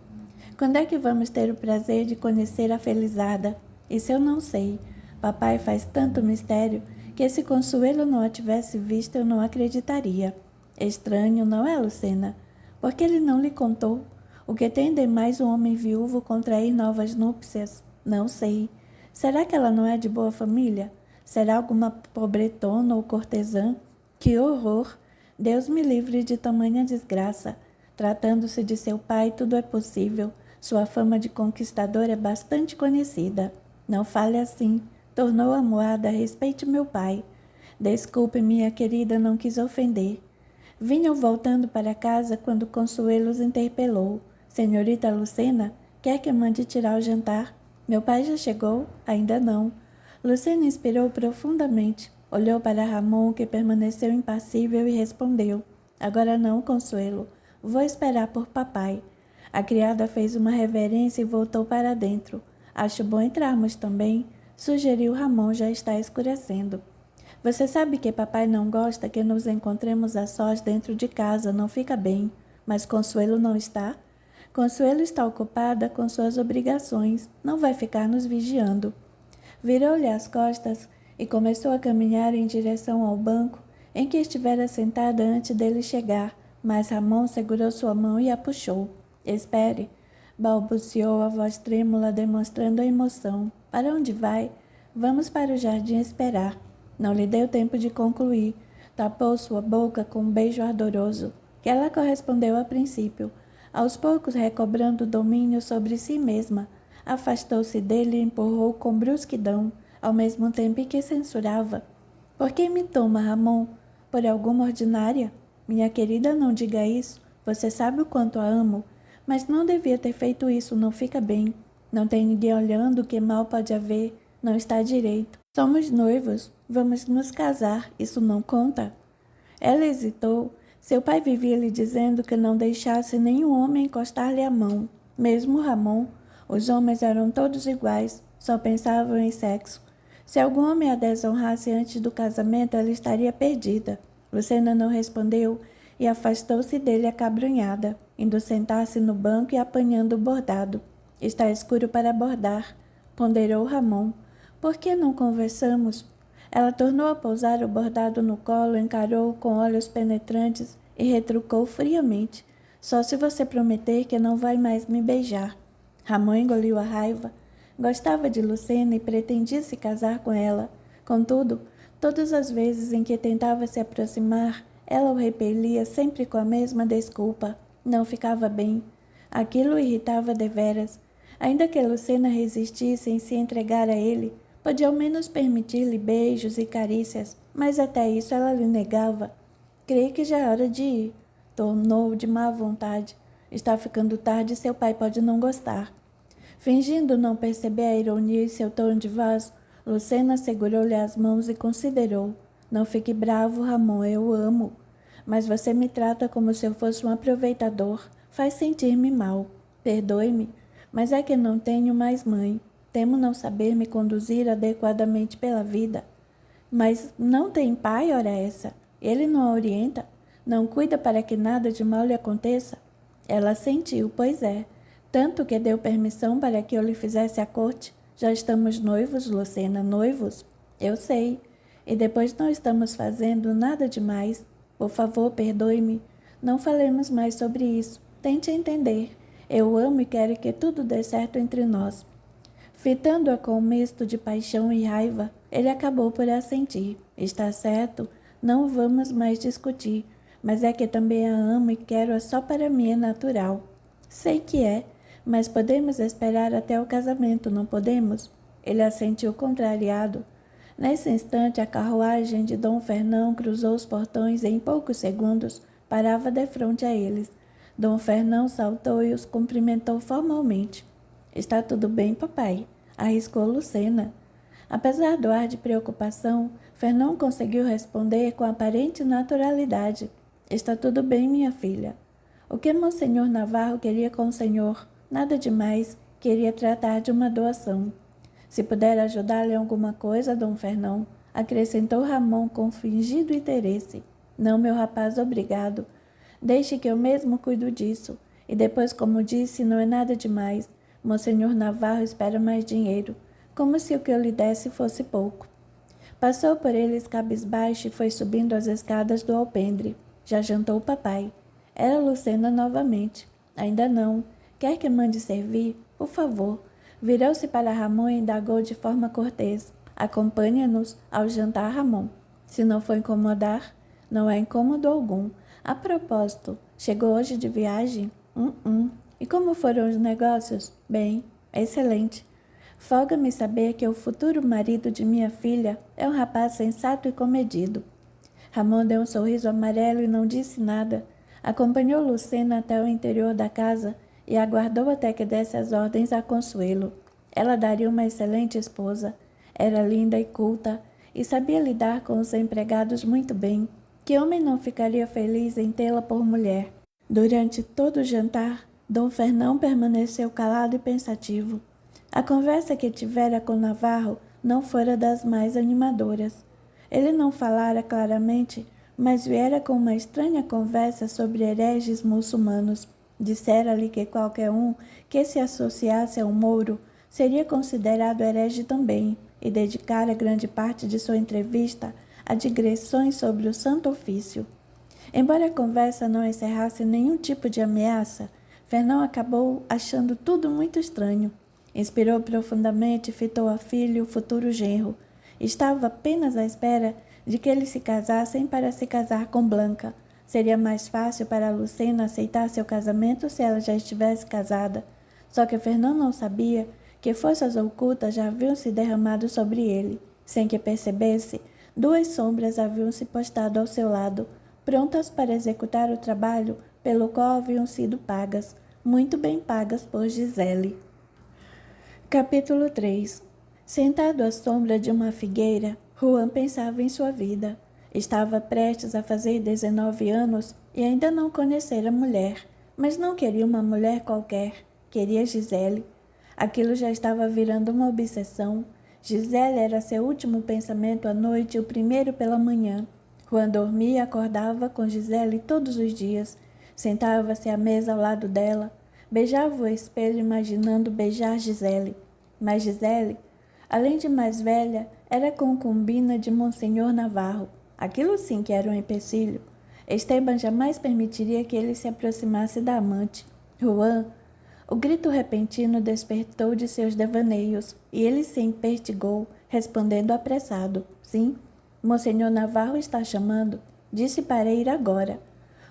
A: Quando é que vamos ter o prazer de conhecer a Felizarda? Isso eu não sei. Papai faz tanto mistério que se Consuelo não a tivesse visto eu não acreditaria. Estranho, não é, Lucena? Por que ele não lhe contou? O que tem de mais um homem viúvo contrair novas núpcias? Não sei. Será que ela não é de boa família? Será alguma pobretona ou cortesã? Que horror! Deus me livre de tamanha desgraça. Tratando-se de seu pai, tudo é possível. Sua fama de conquistador é bastante conhecida. Não fale assim. Tornou a moada, respeite meu pai. Desculpe, minha querida, não quis ofender. Vinham voltando para casa quando Consuelo os interpelou. Senhorita Lucena, quer que mande tirar o jantar? Meu pai já chegou? Ainda não. Lucena inspirou profundamente. Olhou para Ramon, que permaneceu impassível, e respondeu: Agora não, Consuelo. Vou esperar por papai. A criada fez uma reverência e voltou para dentro. Acho bom entrarmos também, sugeriu Ramon. Já está escurecendo. Você sabe que papai não gosta que nos encontremos a sós dentro de casa, não fica bem. Mas Consuelo não está? Consuelo está ocupada com suas obrigações, não vai ficar nos vigiando. Virou-lhe as costas e começou a caminhar em direção ao banco em que estivera sentada antes dele chegar, mas Ramon segurou sua mão e a puxou. Espere, balbuciou a voz trêmula, demonstrando a emoção. Para onde vai? Vamos para o jardim esperar. Não lhe deu tempo de concluir. Tapou sua boca com um beijo ardoroso, que ela correspondeu a princípio. Aos poucos, recobrando o domínio sobre si mesma, afastou-se dele e empurrou com brusquidão, ao mesmo tempo que censurava. Por que me toma, Ramon? Por alguma ordinária? Minha querida, não diga isso. Você sabe o quanto a amo. Mas não devia ter feito isso, não fica bem. Não tem ninguém olhando, que mal pode haver. Não está direito. Somos noivos. Vamos nos casar. Isso não conta? Ela hesitou. Seu pai vivia lhe dizendo que não deixasse nenhum homem encostar-lhe a mão. Mesmo Ramon. Os homens eram todos iguais. Só pensavam em sexo. Se algum homem a desonrasse antes do casamento, ela estaria perdida. Lucena não respondeu e afastou-se dele acabrunhada, indo sentar-se no banco e apanhando o bordado. Está escuro para bordar, ponderou Ramon. Por que não conversamos? Ela tornou a pousar o bordado no colo, encarou-o com olhos penetrantes e retrucou friamente. Só se você prometer que não vai mais me beijar. Ramon engoliu a raiva. Gostava de Lucena e pretendia se casar com ela. Contudo, todas as vezes em que tentava se aproximar, ela o repelia sempre com a mesma desculpa. Não ficava bem. Aquilo o irritava deveras. Ainda que Lucena resistisse em se entregar a ele, podia ao menos permitir-lhe beijos e carícias, mas até isso ela lhe negava. Creio que já é hora de ir. Tornou de má vontade. Está ficando tarde e seu pai pode não gostar. Fingindo não perceber a ironia em seu tom de voz, Lucena segurou-lhe as mãos e considerou. Não fique bravo, Ramon, eu o amo. Mas você me trata como se eu fosse um aproveitador. Faz sentir-me mal. Perdoe-me, mas é que não tenho mais mãe. Temo não saber me conduzir adequadamente pela vida. Mas não tem pai, ora essa? Ele não a orienta? Não cuida para que nada de mal lhe aconteça? Ela sentiu, pois é. Tanto que deu permissão para que eu lhe fizesse a corte. Já estamos noivos, Lucena, noivos? Eu sei. E depois não estamos fazendo nada demais. Por favor, perdoe-me. Não falemos mais sobre isso. Tente entender. Eu amo e quero que tudo dê certo entre nós. Fitando-a com um misto de paixão e raiva, ele acabou por assentir. Está certo, não vamos mais discutir, mas é que também a amo e quero-a só para mim, é natural. Sei que é, mas podemos esperar até o casamento, não podemos? Ele assentiu contrariado. Nesse instante, a carruagem de Dom Fernão cruzou os portões e em poucos segundos parava defronte a eles. Dom Fernão saltou e os cumprimentou formalmente. Está tudo bem, papai? Arriscou Lucena. Apesar do ar de preocupação, Fernão conseguiu responder com aparente naturalidade. Está tudo bem, minha filha. O que Monsenhor Navarro queria com o senhor? Nada demais, queria tratar de uma doação. Se puder ajudar-lhe em alguma coisa, Dom Fernão, acrescentou Ramon com fingido interesse. Não, meu rapaz, obrigado. Deixe que eu mesmo cuido disso. E depois, como disse, não é nada demais. Monsenhor Navarro espera mais dinheiro, como se o que eu lhe desse fosse pouco. Passou por eles cabisbaixo e foi subindo as escadas do alpendre. Já jantou o papai. Era Lucena novamente. Ainda não. Quer que mande servir? Por favor. Virou-se para Ramon e indagou de forma cortês. Acompanha-nos ao jantar, Ramon. Se não for incomodar, não é incômodo algum. A propósito, chegou hoje de viagem? E como foram os negócios? Bem, excelente. Folga-me saber que o futuro marido de minha filha é um rapaz sensato e comedido. Ramon deu um sorriso amarelo e não disse nada. Acompanhou Lucena até o interior da casa e aguardou até que desse as ordens a Consuelo. Ela daria uma excelente esposa. Era linda e culta, e sabia lidar com os empregados muito bem. Que homem não ficaria feliz em tê-la por mulher? Durante todo o jantar, Dom Fernão permaneceu calado e pensativo. A conversa que tivera com Navarro não fora das mais animadoras. Ele não falara claramente, mas viera com uma estranha conversa sobre hereges muçulmanos. Dissera-lhe que qualquer um que se associasse a um mouro seria considerado herege também, e dedicara grande parte de sua entrevista a digressões sobre o Santo Ofício. Embora a conversa não encerrasse nenhum tipo de ameaça, Fernão acabou achando tudo muito estranho. Inspirou profundamente e fitou a filha e o futuro genro. Estava apenas à espera de que eles se casassem para se casar com Blanca. Seria mais fácil para Lucena aceitar seu casamento se ela já estivesse casada. Só que Fernão não sabia que forças ocultas já haviam se derramado sobre ele. Sem que percebesse, duas sombras haviam se postado ao seu lado, prontas para executar o trabalho pelo qual haviam sido pagas, muito bem pagas por Gisele. Capítulo 3. Sentado à sombra de uma figueira, Juan pensava em sua vida. Estava prestes a fazer 19 anos e ainda não conhecera mulher, mas não queria uma mulher qualquer, queria Gisele. Aquilo já estava virando uma obsessão. Gisele era seu último pensamento à noite e o primeiro pela manhã. Juan dormia e acordava com Gisele todos os dias. Sentava-se à mesa ao lado dela, beijava o espelho imaginando beijar Gisele. Mas Gisele, além de mais velha, era concubina de Monsenhor Navarro. Aquilo sim que era um empecilho. Esteban jamais permitiria que ele se aproximasse da amante. Juan, o grito repentino despertou de seus devaneios, e ele se empertigou, respondendo apressado. Sim, Monsenhor Navarro está chamando. Disse para ir agora.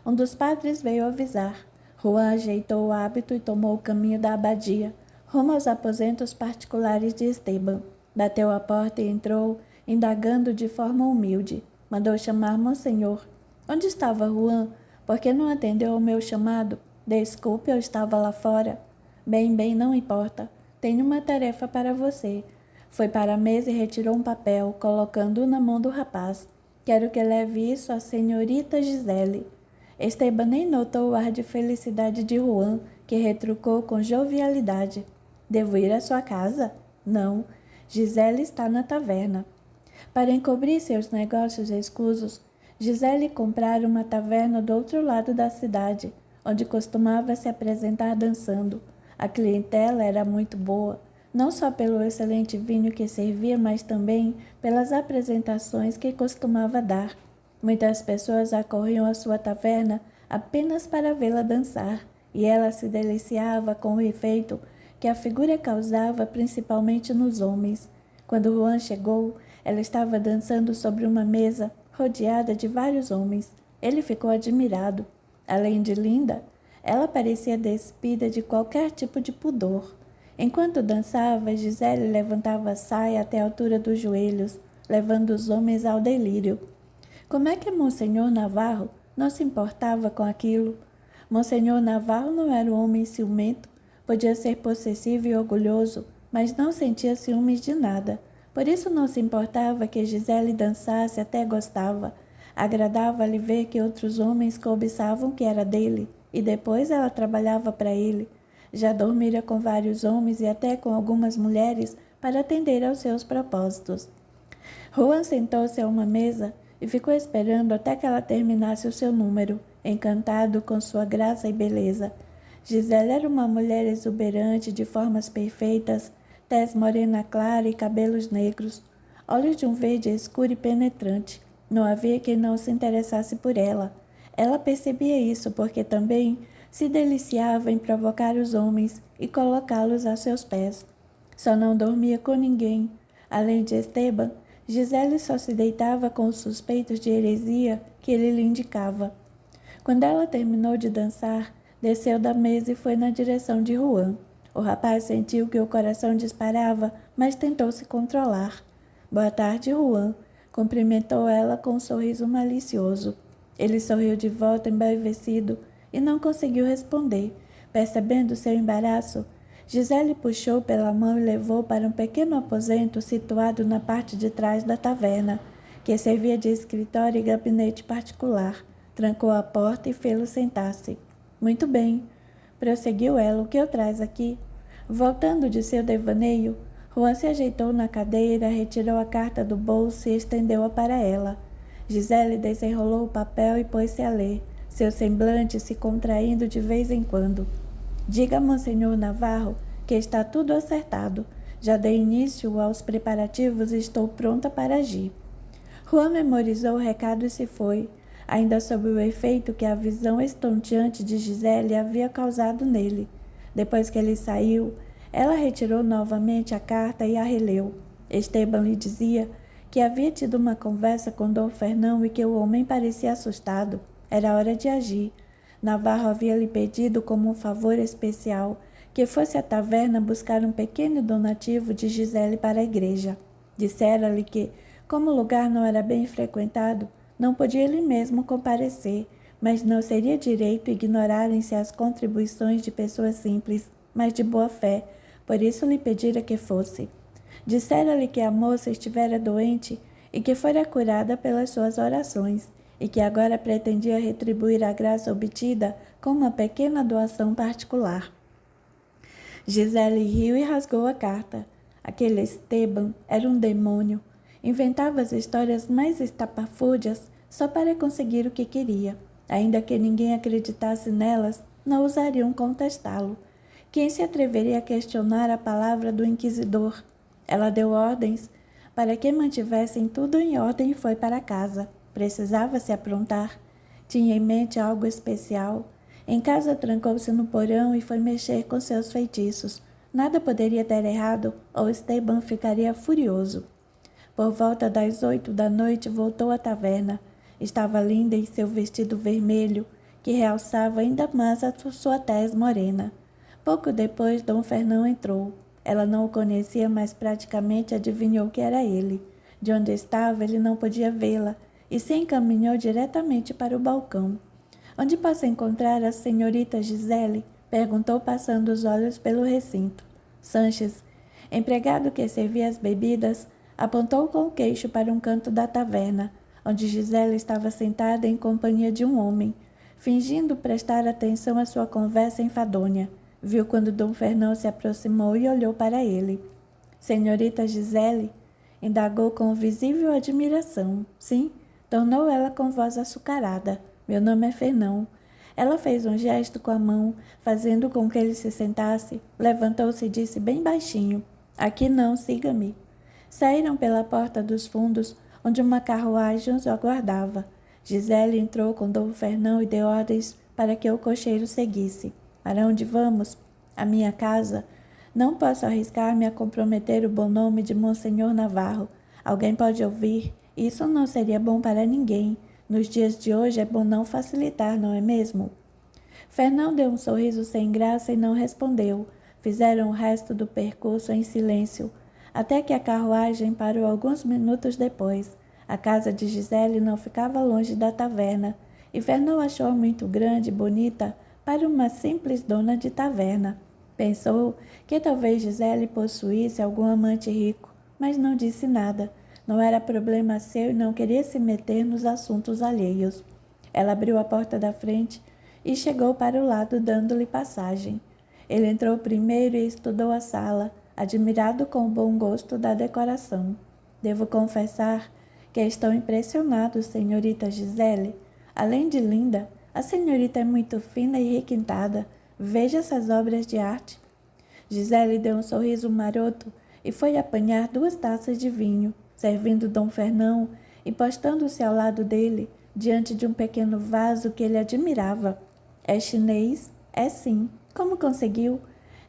A: Um dos padres veio avisar. Juan ajeitou o hábito e tomou o caminho da abadia, rumo aos aposentos particulares de Esteban. Bateu a porta e entrou, indagando de forma humilde. Mandou chamar Monsenhor. Onde estava Juan? Por que não atendeu ao meu chamado? Desculpe, eu estava lá fora. Bem, não importa. Tenho uma tarefa para você. Foi para a mesa e retirou um papel, colocando-o na mão do rapaz. Quero que leve isso à senhorita Gisele. Esteban nem notou o ar de felicidade de Juan, que retrucou com jovialidade. Devo ir à sua casa? Não. Gisele está na taverna. Para encobrir seus negócios escusos, Gisele comprara uma taverna do outro lado da cidade, onde costumava se apresentar dançando. A clientela era muito boa, não só pelo excelente vinho que servia, mas também pelas apresentações que costumava dar. Muitas pessoas acorriam à sua taverna apenas para vê-la dançar, e ela se deliciava com o efeito que a figura causava principalmente nos homens. Quando Juan chegou, ela estava dançando sobre uma mesa, rodeada de vários homens. Ele ficou admirado. Além de linda, ela parecia despida de qualquer tipo de pudor. Enquanto dançava, Gisele levantava a saia até a altura dos joelhos, levando os homens ao delírio. Como é que Monsenhor Navarro não se importava com aquilo? Monsenhor Navarro não era um homem ciumento, podia ser possessivo e orgulhoso, mas não sentia ciúmes de nada. Por isso não se importava que Gisele dançasse, até gostava. Agradava-lhe ver que outros homens cobiçavam que era dele, e depois ela trabalhava para ele. Já dormira com vários homens e até com algumas mulheres para atender aos seus propósitos. Juan sentou-se a uma mesa e ficou esperando até que ela terminasse o seu número, encantado com sua graça e beleza. Gisele era uma mulher exuberante, de formas perfeitas, tez morena clara e cabelos negros, olhos de um verde escuro e penetrante. Não havia quem não se interessasse por ela. Ela percebia isso porque também se deliciava em provocar os homens e colocá-los a seus pés. Só não dormia com ninguém. Além de Esteban, Gisele só se deitava com os suspeitos de heresia que ele lhe indicava. Quando ela terminou de dançar, desceu da mesa e foi na direção de Juan. O rapaz sentiu que o coração disparava, mas tentou se controlar. Boa tarde, Juan. Cumprimentou ela com um sorriso malicioso. Ele sorriu de volta embevecido e não conseguiu responder. Percebendo seu embaraço, Gisele puxou pela mão e levou para um pequeno aposento situado na parte de trás da taverna, que servia de escritório e gabinete particular. Trancou a porta e fê-lo sentar-se. Muito bem, prosseguiu ela, o que eu traz aqui? Voltando de seu devaneio, Juan se ajeitou na cadeira, retirou a carta do bolso e estendeu-a para ela. Gisele desenrolou o papel e pôs-se a ler, seu semblante se contraindo de vez em quando. Diga a Monsenhor Navarro que está tudo acertado. Já dei início aos preparativos e estou pronta para agir. Juan memorizou o recado e se foi, ainda sob o efeito que a visão estonteante de Gisele havia causado nele. Depois que ele saiu, ela retirou novamente a carta e a releu. Esteban lhe dizia que havia tido uma conversa com Dom Fernão e que o homem parecia assustado. Era hora de agir. Navarro havia lhe pedido como um favor especial que fosse à taverna buscar um pequeno donativo de Gisele para a igreja. Dissera-lhe que, como o lugar não era bem frequentado, não podia ele mesmo comparecer, mas não seria direito ignorarem-se as contribuições de pessoas simples, mas de boa fé, por isso lhe pedira que fosse. Dissera-lhe que a moça estivera doente e que fora curada pelas suas orações, e que agora pretendia retribuir a graça obtida com uma pequena doação particular. Gisele riu e rasgou a carta. Aquele Esteban era um demônio. Inventava as histórias mais estapafúrdias só para conseguir o que queria. Ainda que ninguém acreditasse nelas, não ousariam contestá-lo. Quem se atreveria a questionar a palavra do inquisidor? Ela deu ordens para que mantivessem tudo em ordem e foi para casa. Precisava se aprontar. Tinha em mente algo especial. Em casa trancou-se no porão e foi mexer com seus feitiços. Nada poderia ter errado ou Esteban ficaria furioso. Por volta das 8 da noite voltou à taverna. Estava linda em seu vestido vermelho, que realçava ainda mais a sua tez morena. Pouco depois, Dom Fernão entrou. Ela não o conhecia, mas praticamente adivinhou que era ele. De onde estava, ele não podia vê-la, e se encaminhou diretamente para o balcão. Onde posso encontrar a senhorita Gisele? Perguntou, passando os olhos pelo recinto. Sanches, empregado que servia as bebidas, apontou com o queixo para um canto da taverna, onde Gisele estava sentada em companhia de um homem, fingindo prestar atenção à sua conversa enfadonha. Viu quando Dom Fernão se aproximou e olhou para ele. Senhorita Gisele? Indagou com visível admiração. Sim, tornou ela com voz açucarada. Meu nome é Fernão. Ela fez um gesto com a mão, fazendo com que ele se sentasse. Levantou-se e disse bem baixinho. Aqui não, siga-me. Saíram pela porta dos fundos, onde uma carruagem os aguardava. Gisele entrou com Dom Fernão e deu ordens para que o cocheiro seguisse. Para onde vamos? À minha casa. Não posso arriscar-me a comprometer o bom nome de Monsenhor Navarro. Alguém pode ouvir. Isso não seria bom para ninguém. Nos dias de hoje é bom não facilitar, não é mesmo? Fernão deu um sorriso sem graça e não respondeu. Fizeram o resto do percurso em silêncio, até que a carruagem parou alguns minutos depois. A casa de Gisele não ficava longe da taverna, e Fernão achou muito grande e bonita para uma simples dona de taverna. Pensou que talvez Gisele possuísse algum amante rico, mas não disse nada. Não era problema seu e não queria se meter nos assuntos alheios. Ela abriu a porta da frente e chegou para o lado, dando-lhe passagem. Ele entrou primeiro e estudou a sala, admirado com o bom gosto da decoração. Devo confessar que estou impressionado, senhorita Gisele. Além de linda, a senhorita é muito fina e requintada. Veja essas obras de arte. Gisele deu um sorriso maroto e foi apanhar 2 taças de vinho, servindo Dom Fernão e postando-se ao lado dele, diante de um pequeno vaso que ele admirava. É chinês? É sim. Como conseguiu?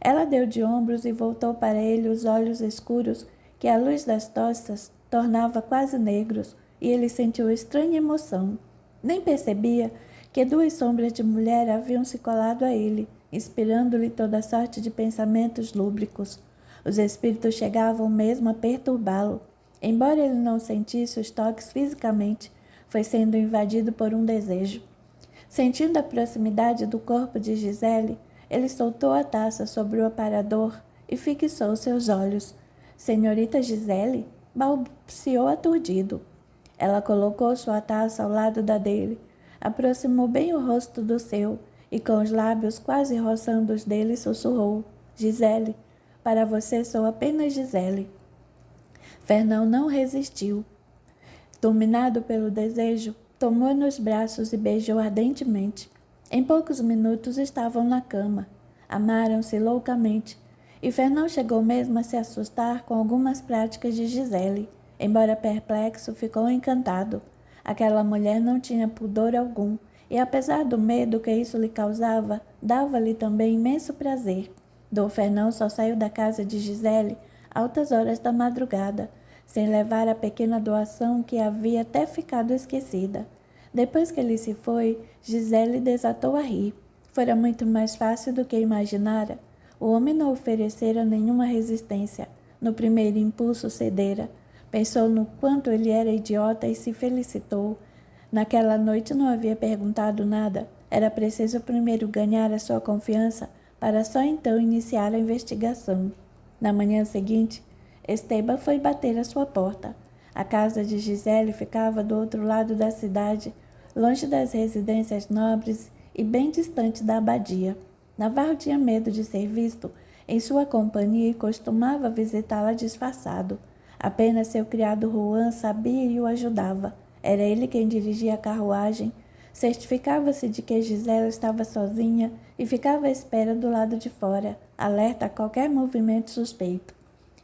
A: Ela deu de ombros e voltou para ele os olhos escuros, que a luz das tochas tornava quase negros, e ele sentiu estranha emoção. Nem percebia que 2 sombras de mulher haviam se colado a ele, inspirando-lhe toda sorte de pensamentos lúbricos. Os espíritos chegavam mesmo a perturbá-lo. Embora ele não sentisse os toques fisicamente, foi sendo invadido por um desejo. Sentindo a proximidade do corpo de Gisele, Ele soltou a taça sobre o aparador e fixou seus olhos. Senhorita Gisele? Balbuciou aturdido. Ela colocou sua taça ao lado da dele, aproximou bem o rosto do seu e, com os lábios quase roçando os dele, sussurrou: Gisele, para você sou apenas Gisele. Fernão não resistiu. Dominado pelo desejo, tomou-a nos braços e beijou ardentemente. Em poucos minutos estavam na cama. Amaram-se loucamente, e Fernão chegou mesmo a se assustar com algumas práticas de Gisele. Embora perplexo, ficou encantado. Aquela mulher não tinha pudor algum, e apesar do medo que isso lhe causava, dava-lhe também imenso prazer. Dom Fernão só saiu da casa de Gisele altas horas da madrugada, sem levar a pequena doação que havia até ficado esquecida. Depois que ele se foi, Gisele desatou a rir. Fora muito mais fácil do que imaginara. O homem não oferecera nenhuma resistência. No primeiro impulso cedera. Pensou no quanto ele era idiota e se felicitou. Naquela noite não havia perguntado nada. Era preciso primeiro ganhar a sua confiança para só então iniciar a investigação. Na manhã seguinte, Esteban foi bater à sua porta. A casa de Gisele ficava do outro lado da cidade, longe das residências nobres e bem distante da abadia. Navarro tinha medo de ser visto em sua companhia e costumava visitá-la disfarçado. Apenas seu criado Juan sabia e o ajudava. Era ele quem dirigia a carruagem, certificava-se de que Gisela estava sozinha e ficava à espera do lado de fora, alerta a qualquer movimento suspeito.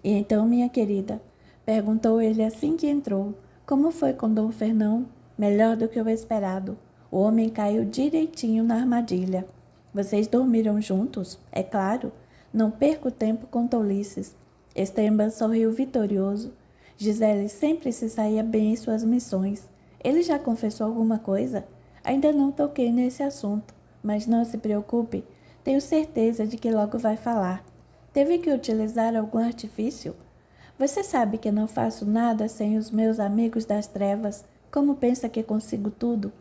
A: E então, minha querida, perguntou ele assim que entrou, como foi com Dom Fernão? Melhor do que o esperado. O homem caiu direitinho na armadilha. Vocês dormiram juntos? É claro. Não perco tempo com tolices. Esteban sorriu vitorioso. Gisele sempre se saía bem em suas missões. Ele já confessou alguma coisa? Ainda não toquei nesse assunto, mas não se preocupe. Tenho certeza de que logo vai falar. Teve que utilizar algum artifício? Você sabe que não faço nada sem os meus amigos das trevas. Como pensa que consigo tudo?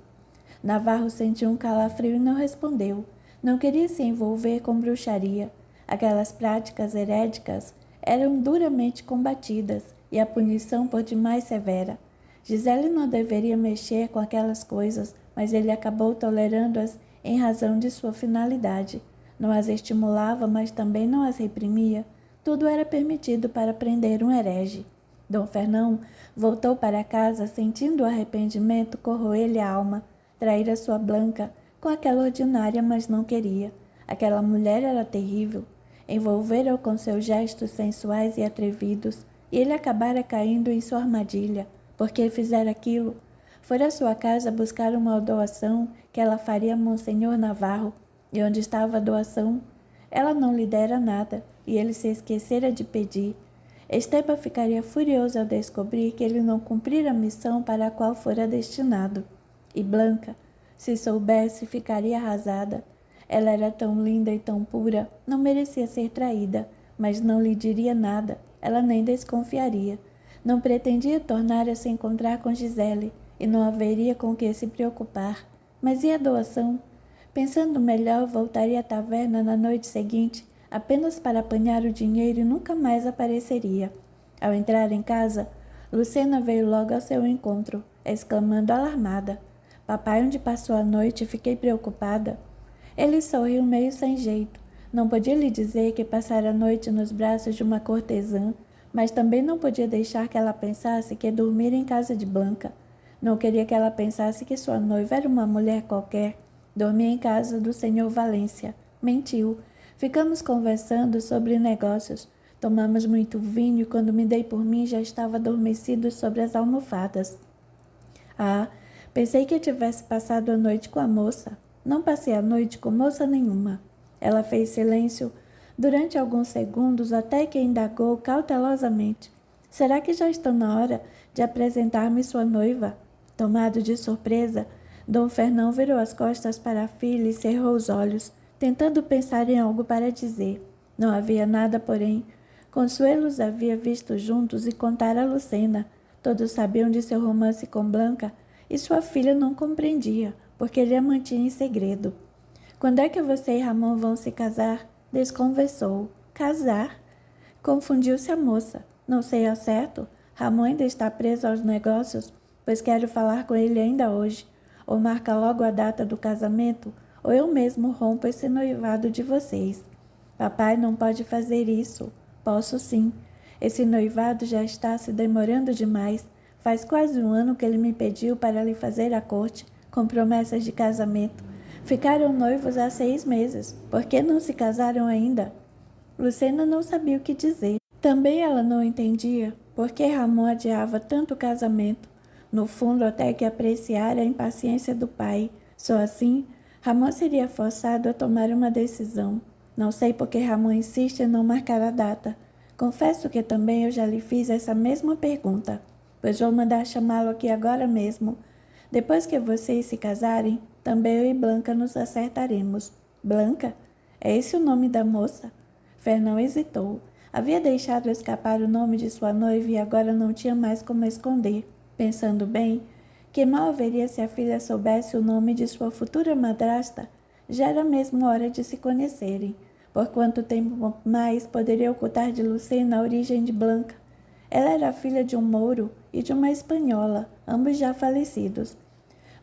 A: Navarro sentiu um calafrio e não respondeu. Não queria se envolver com bruxaria. Aquelas práticas heréticas eram duramente combatidas e a punição por demais severa. Gisele não deveria mexer com aquelas coisas, mas ele acabou tolerando-as em razão de sua finalidade. Não as estimulava, mas também não as reprimia. Tudo era permitido para prender um herege. Dom Fernão voltou para casa sentindo o arrependimento corroer-lhe a alma. Traíra sua Blanca com aquela ordinária, mas não queria. Aquela mulher era terrível. Envolvera-o com seus gestos sensuais e atrevidos, e ele acabara caindo em sua armadilha. Por que fizera aquilo? Fora à sua casa buscar uma doação que ela faria a Monsenhor Navarro. E onde estava a doação? Ela não lhe dera nada, e ele se esquecera de pedir. Esteban ficaria furioso ao descobrir que ele não cumprira a missão para a qual fora destinado. E Blanca, se soubesse, ficaria arrasada. Ela era tão linda e tão pura, não merecia ser traída, mas não lhe diria nada, ela nem desconfiaria. Não pretendia tornar a se encontrar com Gisele, e não haveria com que se preocupar. Mas e a doação? Pensando melhor, voltaria à taverna na noite seguinte, apenas para apanhar o dinheiro e nunca mais apareceria. Ao entrar em casa, Lucena veio logo ao seu encontro, exclamando alarmada: Papai, onde passou a noite? Fiquei preocupada. Ele sorriu meio sem jeito. Não podia lhe dizer que passara a noite nos braços de uma cortesã, mas também não podia deixar que ela pensasse que dormira em casa de Blanca. Não queria que ela pensasse que sua noiva era uma mulher qualquer. Dormia em casa do senhor Valência. Mentiu. Ficamos conversando sobre negócios. Tomamos muito vinho e quando me dei por mim já estava adormecido sobre as almofadas. Ah, pensei que tivesse passado a noite com a moça. Não passei a noite com moça nenhuma. Ela fez silêncio durante alguns segundos até que indagou cautelosamente. Será que já está na hora de apresentar-me sua noiva? Tomado de surpresa, Dom Fernão virou as costas para a filha e cerrou os olhos, tentando pensar em algo para dizer. Não havia nada, porém. Consuelo os havia visto juntos e contara a Lucena. Todos sabiam de seu romance com Blanca e sua filha não compreendia, porque ele a mantinha em segredo. Quando é que você e Ramon vão se casar? Desconversou. Casar? Confundiu-se a moça. Não sei ao certo. Ramon ainda está preso aos negócios, pois quero falar com ele ainda hoje. Ou marca logo a data do casamento, ou eu mesmo rompo esse noivado de vocês. Papai não pode fazer isso. Posso sim. Esse noivado já está se demorando demais. Faz quase um ano que ele me pediu para lhe fazer a corte, com promessas de casamento. Ficaram noivos há 6 meses. Por que não se casaram ainda? Lucena não sabia o que dizer. Também ela não entendia por que Ramon adiava tanto o casamento. No fundo, até que apreciara a impaciência do pai. Só assim, Ramon seria forçado a tomar uma decisão. Não sei por que Ramon insiste em não marcar a data. Confesso que também eu já lhe fiz essa mesma pergunta, pois vou mandar chamá-lo aqui agora mesmo. Depois que vocês se casarem, também eu e Blanca nos acertaremos. Blanca? É esse o nome da moça? Fernão hesitou. Havia deixado escapar o nome de sua noiva e agora não tinha mais como esconder. Pensando bem, que mal haveria se a filha soubesse o nome de sua futura madrasta. Já era mesmo hora de se conhecerem. Por quanto tempo mais poderia ocultar de Lucena a origem de Blanca? Ela era filha de um mouro e de uma espanhola, ambos já falecidos.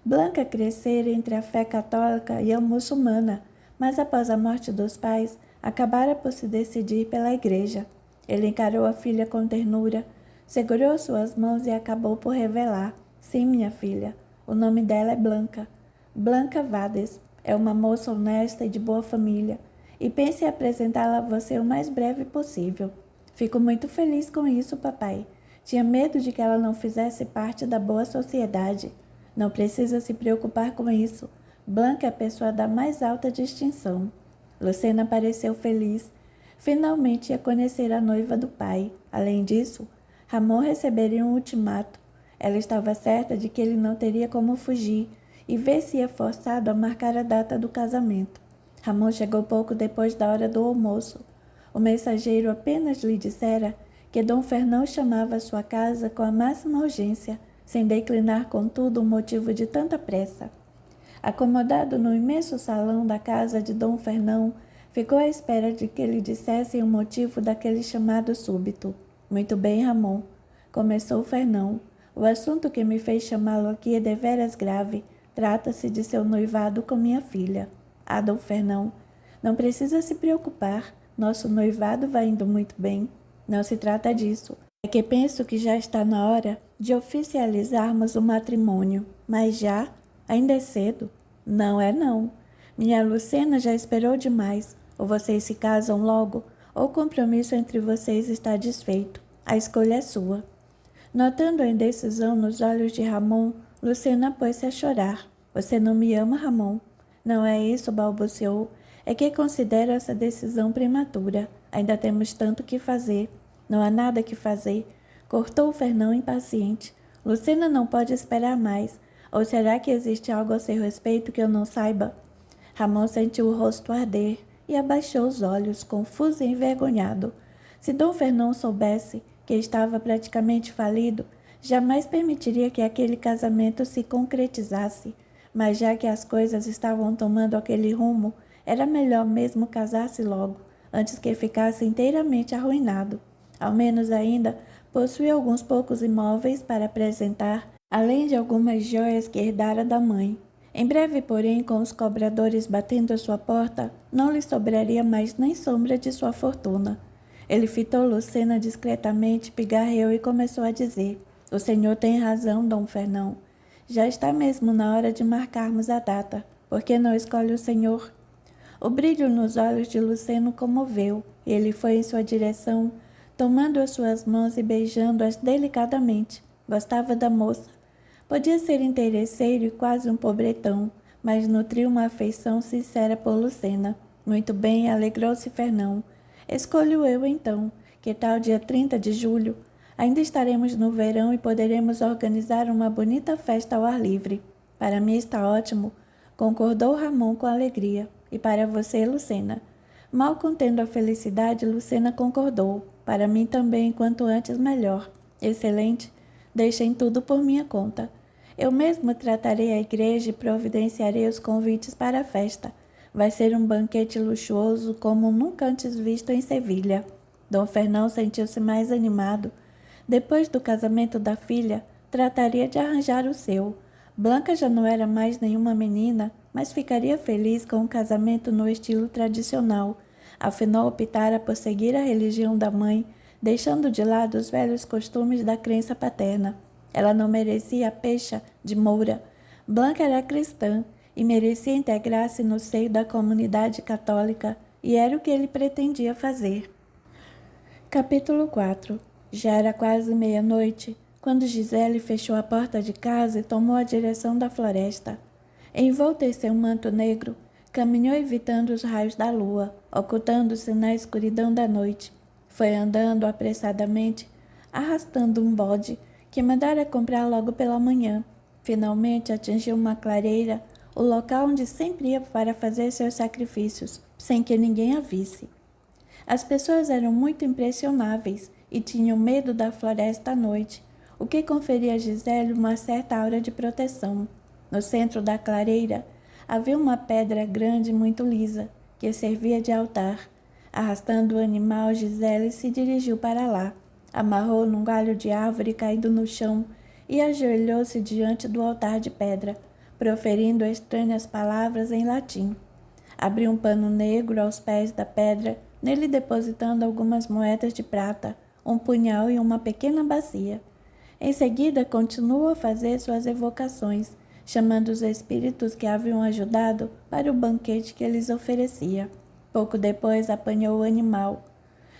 A: Blanca crescera entre a fé católica e a muçulmana, mas após a morte dos pais, acabara por se decidir pela igreja. Ele encarou a filha com ternura, segurou suas mãos e acabou por revelar: sim, minha filha, o nome dela é Blanca. Blanca Vades. É uma moça honesta e de boa família, e pense em apresentá-la a você o mais breve possível. Fico muito feliz com isso, papai. Tinha medo de que ela não fizesse parte da boa sociedade. Não precisa se preocupar com isso. Blanca é a pessoa da mais alta distinção. Lucena pareceu feliz. Finalmente ia conhecer a noiva do pai. Além disso, Ramon receberia um ultimato. Ela estava certa de que ele não teria como fugir e ver-se-ia forçado a marcar a data do casamento. Ramon chegou pouco depois da hora do almoço. O mensageiro apenas lhe dissera que Dom Fernão chamava a sua casa com a máxima urgência, sem declinar, contudo, o motivo de tanta pressa. Acomodado no imenso salão da casa de Dom Fernão, ficou à espera de que lhe dissessem o motivo daquele chamado súbito. Muito bem, Ramon, começou Fernão. O assunto que me fez chamá-lo aqui é deveras grave. Trata-se de seu noivado com minha filha. Ah, Dom Fernão, não precisa se preocupar. Nosso noivado vai indo muito bem. Não se trata disso. É que penso que já está na hora de oficializarmos o matrimônio. Mas já? Ainda é cedo? Não é não. Minha Lucena já esperou demais. Ou vocês se casam logo, ou o compromisso entre vocês está desfeito. A escolha é sua. Notando a indecisão nos olhos de Ramon, Lucena pôs-se a chorar. Você não me ama, Ramon? Não é isso, balbuciou. É que considero essa decisão prematura. Ainda temos tanto que fazer. Não há nada que fazer. Cortou Fernão impaciente. Lucena não pode esperar mais. Ou será que existe algo a seu respeito que eu não saiba? Ramon sentiu o rosto arder e abaixou os olhos, confuso e envergonhado. Se Dom Fernão soubesse que estava praticamente falido, jamais permitiria que aquele casamento se concretizasse. Mas já que as coisas estavam tomando aquele rumo, era melhor mesmo casar-se logo, antes que ficasse inteiramente arruinado. Ao menos ainda possuía alguns poucos imóveis para apresentar, além de algumas joias que herdara da mãe. Em breve, porém, com os cobradores batendo à sua porta, não lhe sobraria mais nem sombra de sua fortuna. Ele fitou Lucena discretamente, pigarreou e começou a dizer: o senhor tem razão, Dom Fernão. Já está mesmo na hora de marcarmos a data. Por que não escolhe o senhor? O brilho nos olhos de Lucena o comoveu, e ele foi em sua direção, tomando as suas mãos e beijando-as delicadamente. Gostava da moça. Podia ser interesseiro e quase um pobretão, mas nutria uma afeição sincera por Lucena. Muito bem, alegrou-se Fernão. Escolho eu então. Que tal dia 30 de julho? Ainda estaremos no verão e poderemos organizar uma bonita festa ao ar livre. Para mim está ótimo, concordou Ramon com alegria. E para você, Lucena? Mal contendo a felicidade, Lucena concordou. Para mim também, quanto antes melhor. Excelente. Deixem tudo por minha conta. Eu mesmo tratarei a igreja e providenciarei os convites para a festa. Vai ser um banquete luxuoso como nunca antes visto em Sevilha. Dom Fernão sentiu-se mais animado. Depois do casamento da filha, trataria de arranjar o seu. Blanca já não era mais nenhuma menina, mas ficaria feliz com um casamento no estilo tradicional. Afinal, optara por seguir a religião da mãe, deixando de lado os velhos costumes da crença paterna. Ela não merecia a pecha de Moura. Blanca era cristã e merecia integrar-se no seio da comunidade católica, e era o que ele pretendia fazer. Capítulo 4. Já era quase meia-noite, quando Gisele fechou a porta de casa e tomou a direção da floresta. Envolta em seu manto negro, caminhou evitando os raios da lua, ocultando-se na escuridão da noite. Foi andando apressadamente, arrastando um bode que mandara comprar logo pela manhã. Finalmente atingiu uma clareira, o local onde sempre ia para fazer seus sacrifícios, sem que ninguém a visse. As pessoas eram muito impressionáveis e tinham medo da floresta à noite, o que conferia a Gisele uma certa aura de proteção. No centro da clareira havia uma pedra grande e muito lisa, que servia de altar. Arrastando o animal, Gisele se dirigiu para lá. Amarrou num galho de árvore caído no chão e ajoelhou-se diante do altar de pedra, proferindo estranhas palavras em latim. Abriu um pano negro aos pés da pedra, nele depositando algumas moedas de prata, um punhal e uma pequena bacia. Em seguida, continuou a fazer suas evocações, chamando os espíritos que haviam ajudado para o banquete que lhes oferecia. Pouco depois, apanhou o animal.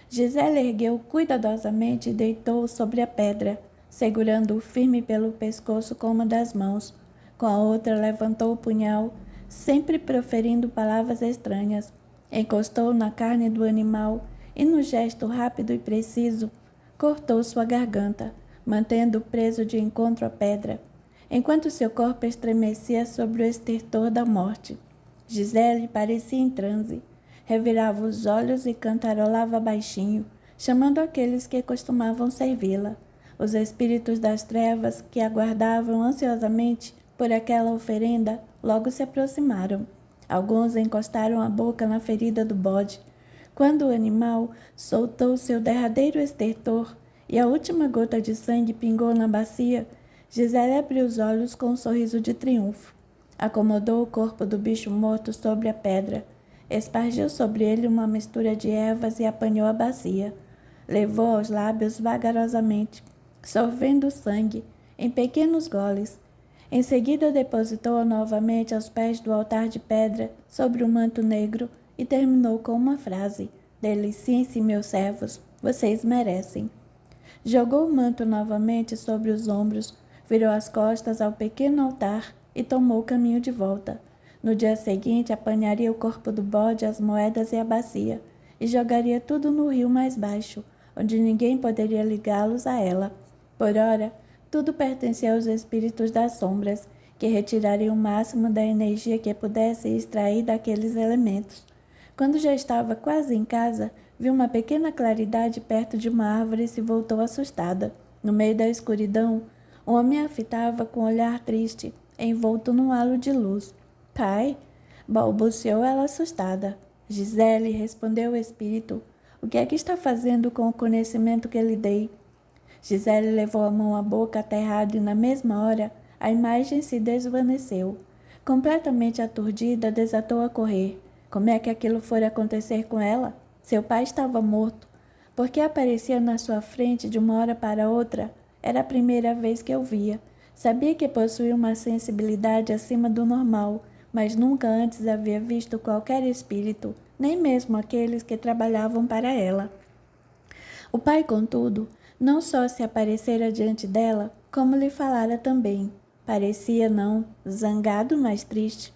A: Gisele ergueu cuidadosamente e deitou-o sobre a pedra, segurando-o firme pelo pescoço com uma das mãos. Com a outra, levantou o punhal, sempre proferindo palavras estranhas. Encostou na carne do animal e, no gesto rápido e preciso, cortou sua garganta, mantendo-o preso de encontro à pedra, enquanto seu corpo estremecia sobre o estertor da morte. Gisele parecia em transe. Revirava os olhos e cantarolava baixinho, chamando aqueles que costumavam servi-la. Os espíritos das trevas, que aguardavam ansiosamente por aquela oferenda, logo se aproximaram. Alguns encostaram a boca na ferida do bode. Quando o animal soltou seu derradeiro estertor e a última gota de sangue pingou na bacia, Gisele abriu os olhos com um sorriso de triunfo. Acomodou o corpo do bicho morto sobre a pedra, espargiu sobre ele uma mistura de ervas e apanhou a bacia. Levou aos lábios vagarosamente, sorvendo o sangue em pequenos goles. Em seguida, depositou-a novamente aos pés do altar de pedra sobre o manto negro e terminou com uma frase: "Deliciem-se, meus servos, vocês merecem." Jogou o manto novamente sobre os ombros, virou as costas ao pequeno altar e tomou o caminho de volta. No dia seguinte, apanharia o corpo do bode, as moedas e a bacia, e jogaria tudo no rio mais baixo, onde ninguém poderia ligá-los a ela. Por ora, tudo pertencia aos espíritos das sombras, que retirariam o máximo da energia que pudesse extrair daqueles elementos. Quando já estava quase em casa, viu uma pequena claridade perto de uma árvore e se voltou assustada. No meio da escuridão, um homem a fitava com um olhar triste, envolto num halo de luz. "Pai?" balbuciou ela assustada. "Gisele", respondeu o espírito. "O que é que está fazendo com o conhecimento que lhe dei?" Gisele levou a mão à boca aterrada e, na mesma hora, a imagem se desvaneceu. Completamente aturdida, desatou a correr. Como é que aquilo fora acontecer com ela? Seu pai estava morto. Por que aparecia na sua frente de uma hora para outra? Era a primeira vez que eu via. Sabia que possuía uma sensibilidade acima do normal, mas nunca antes havia visto qualquer espírito, nem mesmo aqueles que trabalhavam para ela. O pai, contudo, não só se aparecera diante dela, como lhe falara também. Parecia, não, zangado, mas triste.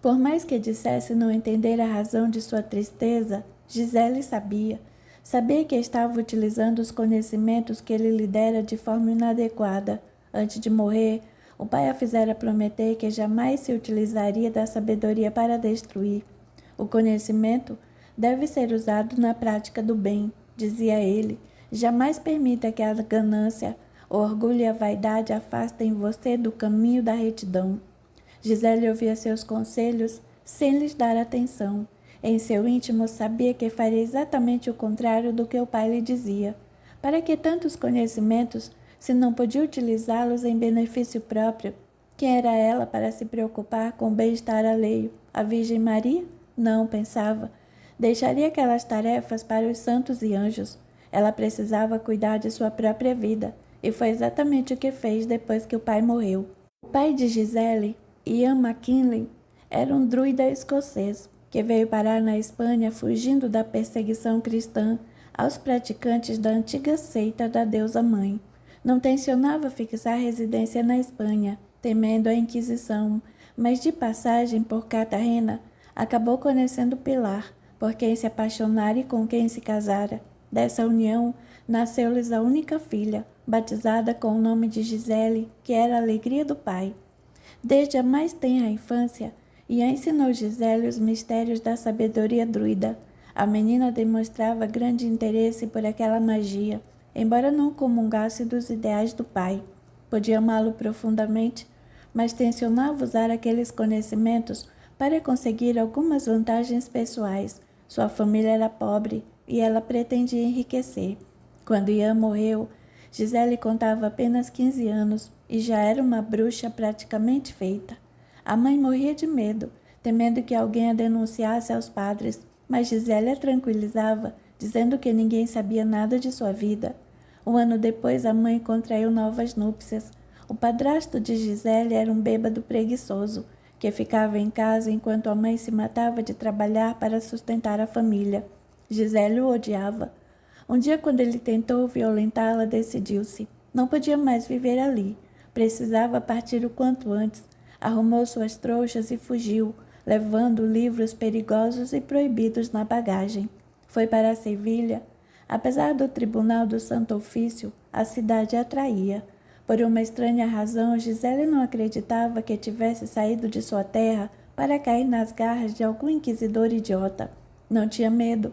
A: Por mais que dissesse não entender a razão de sua tristeza, Gisele sabia. Sabia que estava utilizando os conhecimentos que ele lhe dera de forma inadequada. Antes de morrer, o pai a fizera prometer que jamais se utilizaria da sabedoria para destruir. O conhecimento deve ser usado na prática do bem, dizia ele. Jamais permita que a ganância, o orgulho e a vaidade afastem você do caminho da retidão. Gisele ouvia seus conselhos sem lhes dar atenção. Em seu íntimo sabia que faria exatamente o contrário do que o pai lhe dizia. Para que tantos conhecimentos, se não podia utilizá-los em benefício próprio? Quem era ela para se preocupar com o bem-estar alheio? A Virgem Maria? Não, pensava. Deixaria aquelas tarefas para os santos e anjos. Ela precisava cuidar de sua própria vida, e foi exatamente o que fez depois que o pai morreu. O pai de Gisele, Ian McKinley, era um druida escocês que veio parar na Espanha fugindo da perseguição cristã aos praticantes da antiga seita da deusa mãe. Não tencionava fixar residência na Espanha, temendo a Inquisição, mas de passagem por Cartagena, acabou conhecendo Pilar, por quem se apaixonara e com quem se casara. Dessa união, nasceu-lhes a única filha, batizada com o nome de Gisele, que era a alegria do pai. Desde a mais tenra infância, Ian ensinou Gisele os mistérios da sabedoria druida. A menina demonstrava grande interesse por aquela magia, embora não comungasse dos ideais do pai. Podia amá-lo profundamente, mas tensionava usar aqueles conhecimentos para conseguir algumas vantagens pessoais. Sua família era pobre e ela pretendia enriquecer. Quando Ian morreu, Gisele contava apenas 15 anos e já era uma bruxa praticamente feita. A mãe morria de medo, temendo que alguém a denunciasse aos padres, mas Gisele a tranquilizava, dizendo que ninguém sabia nada de sua vida. Um ano depois, a mãe contraiu novas núpcias. O padrasto de Gisele era um bêbado preguiçoso, que ficava em casa enquanto a mãe se matava de trabalhar para sustentar a família. Gisele o odiava. Um dia, quando ele tentou violentá-la, decidiu-se. Não podia mais viver ali. Precisava partir o quanto antes. Arrumou suas trouxas e fugiu, levando livros perigosos e proibidos na bagagem. Foi para Sevilha. Apesar do Tribunal do Santo Ofício, a cidade a atraía. Por uma estranha razão, Gisele não acreditava que tivesse saído de sua terra para cair nas garras de algum inquisidor idiota. Não tinha medo,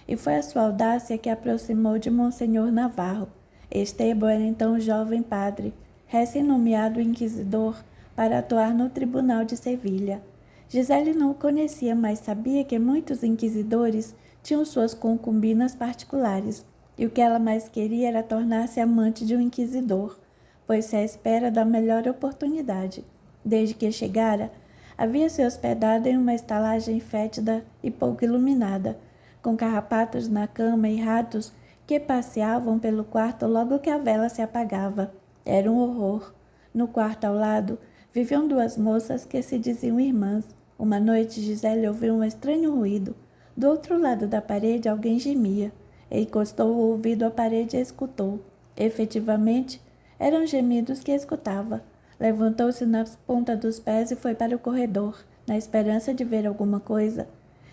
A: e foi a sua audácia que a aproximou de Monsenhor Navarro. Estevão era então jovem padre, recém-nomeado inquisidor para atuar no Tribunal de Sevilha. Gisele não o conhecia, mas sabia que muitos inquisidores tinham suas concubinas particulares, e o que ela mais queria era tornar-se amante de um inquisidor, pois-se à espera da melhor oportunidade. Desde que chegara, havia se hospedado em uma estalagem fétida e pouco iluminada, com carrapatos na cama e ratos que passeavam pelo quarto logo que a vela se apagava. Era um horror. No quarto ao lado, viviam duas moças que se diziam irmãs. Uma noite, Gisele ouviu um estranho ruído. Do outro lado da parede, alguém gemia. Encostou o ouvido à parede e escutou. Efetivamente, eram gemidos que escutava. Levantou-se na ponta dos pés e foi para o corredor, na esperança de ver alguma coisa.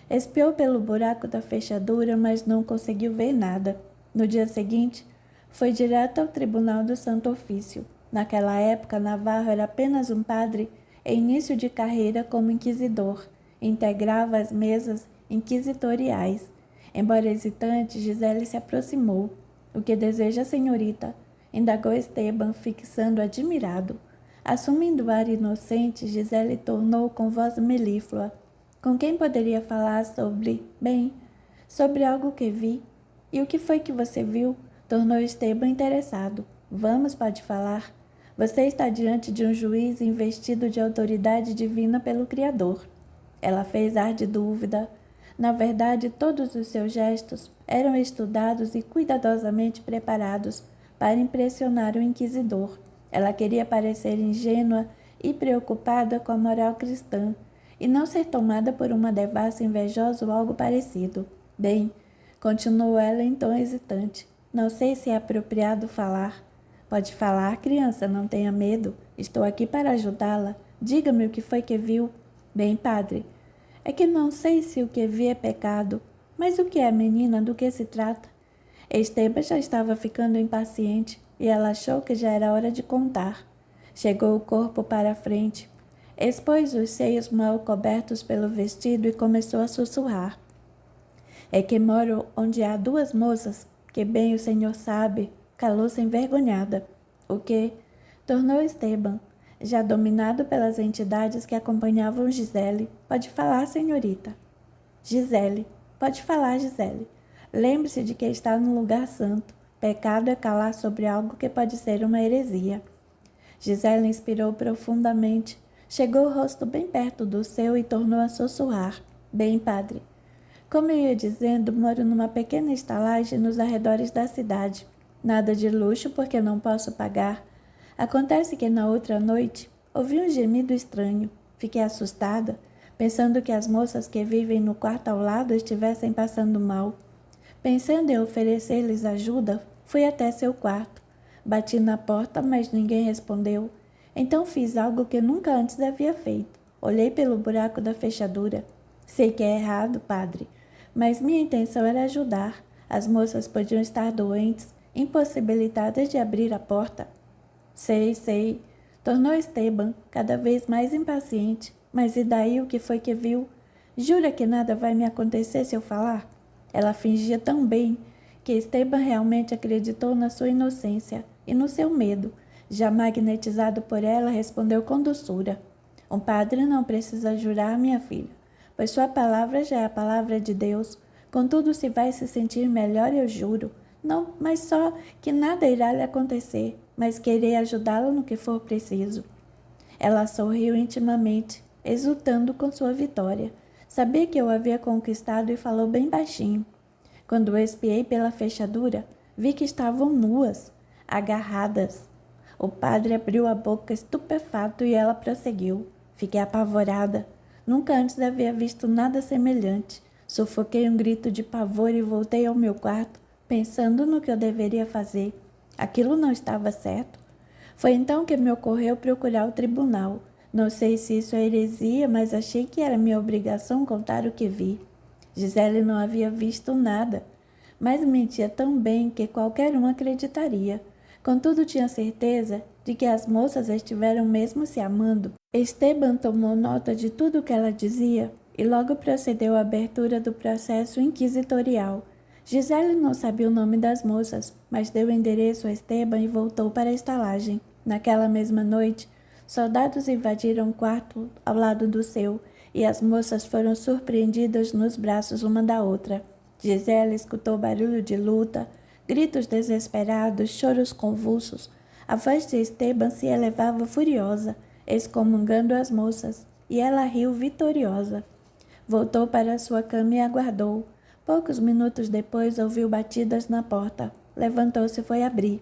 A: Espiou pelo buraco da fechadura, mas não conseguiu ver nada. No dia seguinte, foi direto ao Tribunal do Santo Ofício. Naquela época, Navarro era apenas um padre em início de carreira como inquisidor. Integrava as mesas inquisitoriais. Embora hesitante, Gisele se aproximou. "O que deseja a senhorita?" indagou Esteban, fixando admirado. Assumindo ar inocente, Gisele tornou com voz melíflua. "Com quem poderia falar sobre... bem, sobre algo que vi." "E o que foi que você viu?" tornou Esteban interessado. "Vamos, pode falar. Você está diante de um juiz investido de autoridade divina pelo Criador." Ela fez ar de dúvida. Na verdade, todos os seus gestos eram estudados e cuidadosamente preparados para impressionar o inquisidor. Ela queria parecer ingênua e preocupada com a moral cristã, e não ser tomada por uma devassa invejosa ou algo parecido. "Bem", continuou ela em tom hesitante, "não sei se é apropriado falar." "Pode falar, criança, não tenha medo. Estou aqui para ajudá-la. Diga-me o que foi que viu." "Bem, padre, é que não sei se o que vi é pecado. Mas o que é, menina? Do que se trata?" Esteban já estava ficando impaciente e ela achou que já era hora de contar. Chegou o corpo para a frente, expôs os seios mal cobertos pelo vestido e começou a sussurrar. "É que moro onde há duas moças, que bem o senhor sabe." Calou-se envergonhada. "O quê?" tornou Esteban. já dominado pelas entidades que acompanhavam Gisele. Pode falar, senhorita. Gisele. Pode falar, Gisele. Lembre-se de que está no lugar santo. Pecado é calar sobre algo que pode ser uma heresia. Gisele inspirou profundamente, chegou o rosto bem perto do seu e tornou a sussurrar. Bem, padre. Como eu ia dizendo, moro numa pequena estalagem nos arredores da cidade. Nada de luxo porque não posso pagar. Acontece que na outra noite ouvi um gemido estranho. Fiquei assustada, pensando que as moças que vivem no quarto ao lado estivessem passando mal. Pensando em oferecer-lhes ajuda, fui até seu quarto. Bati na porta, mas ninguém respondeu. Então fiz algo que nunca antes havia feito. Olhei pelo buraco da fechadura. Sei que é errado, padre, mas minha intenção era ajudar. As moças podiam estar doentes, impossibilitadas de abrir a porta. Sei, tornou Esteban, cada vez mais impaciente. Mas e daí o que foi que viu? Jura que nada vai me acontecer se eu falar? Ela fingia tão bem que Esteban realmente acreditou na sua inocência e no seu medo. Já magnetizado por ela, respondeu com doçura. Um padre não precisa jurar, minha filha, pois sua palavra já é a palavra de Deus. Contudo, se vai se sentir melhor, eu juro. Não, mas só que nada irá lhe acontecer, mas querer ajudá-la no que for preciso. Ela sorriu intimamente, exultando com sua vitória. Sabia que eu havia conquistado e falou bem baixinho. Quando eu espiei pela fechadura, vi que estavam nuas, agarradas. O padre abriu a boca estupefato e ela prosseguiu. Fiquei apavorada. Nunca antes havia visto nada semelhante. Sufoquei um grito de pavor e voltei ao meu quarto, pensando no que eu deveria fazer. Aquilo não estava certo. Foi então que me ocorreu procurar o tribunal. Não sei se isso é heresia, mas achei que era minha obrigação contar o que vi. Gisele não havia visto nada, mas mentia tão bem que qualquer um acreditaria. Contudo, tinha certeza de que as moças estiveram mesmo se amando. Esteban tomou nota de tudo o que ela dizia e logo procedeu à abertura do processo inquisitorial. Gisele não sabia o nome das moças, mas deu o endereço a Esteban e voltou para a estalagem. Naquela mesma noite, soldados invadiram o quarto ao lado do seu e as moças foram surpreendidas nos braços uma da outra. Gisele escutou barulho de luta, gritos desesperados, choros convulsos. A voz de Esteban se elevava furiosa, excomungando as moças, e ela riu vitoriosa. Voltou para sua cama e aguardou. Poucos minutos depois ouviu batidas na porta. Levantou-se e foi abrir.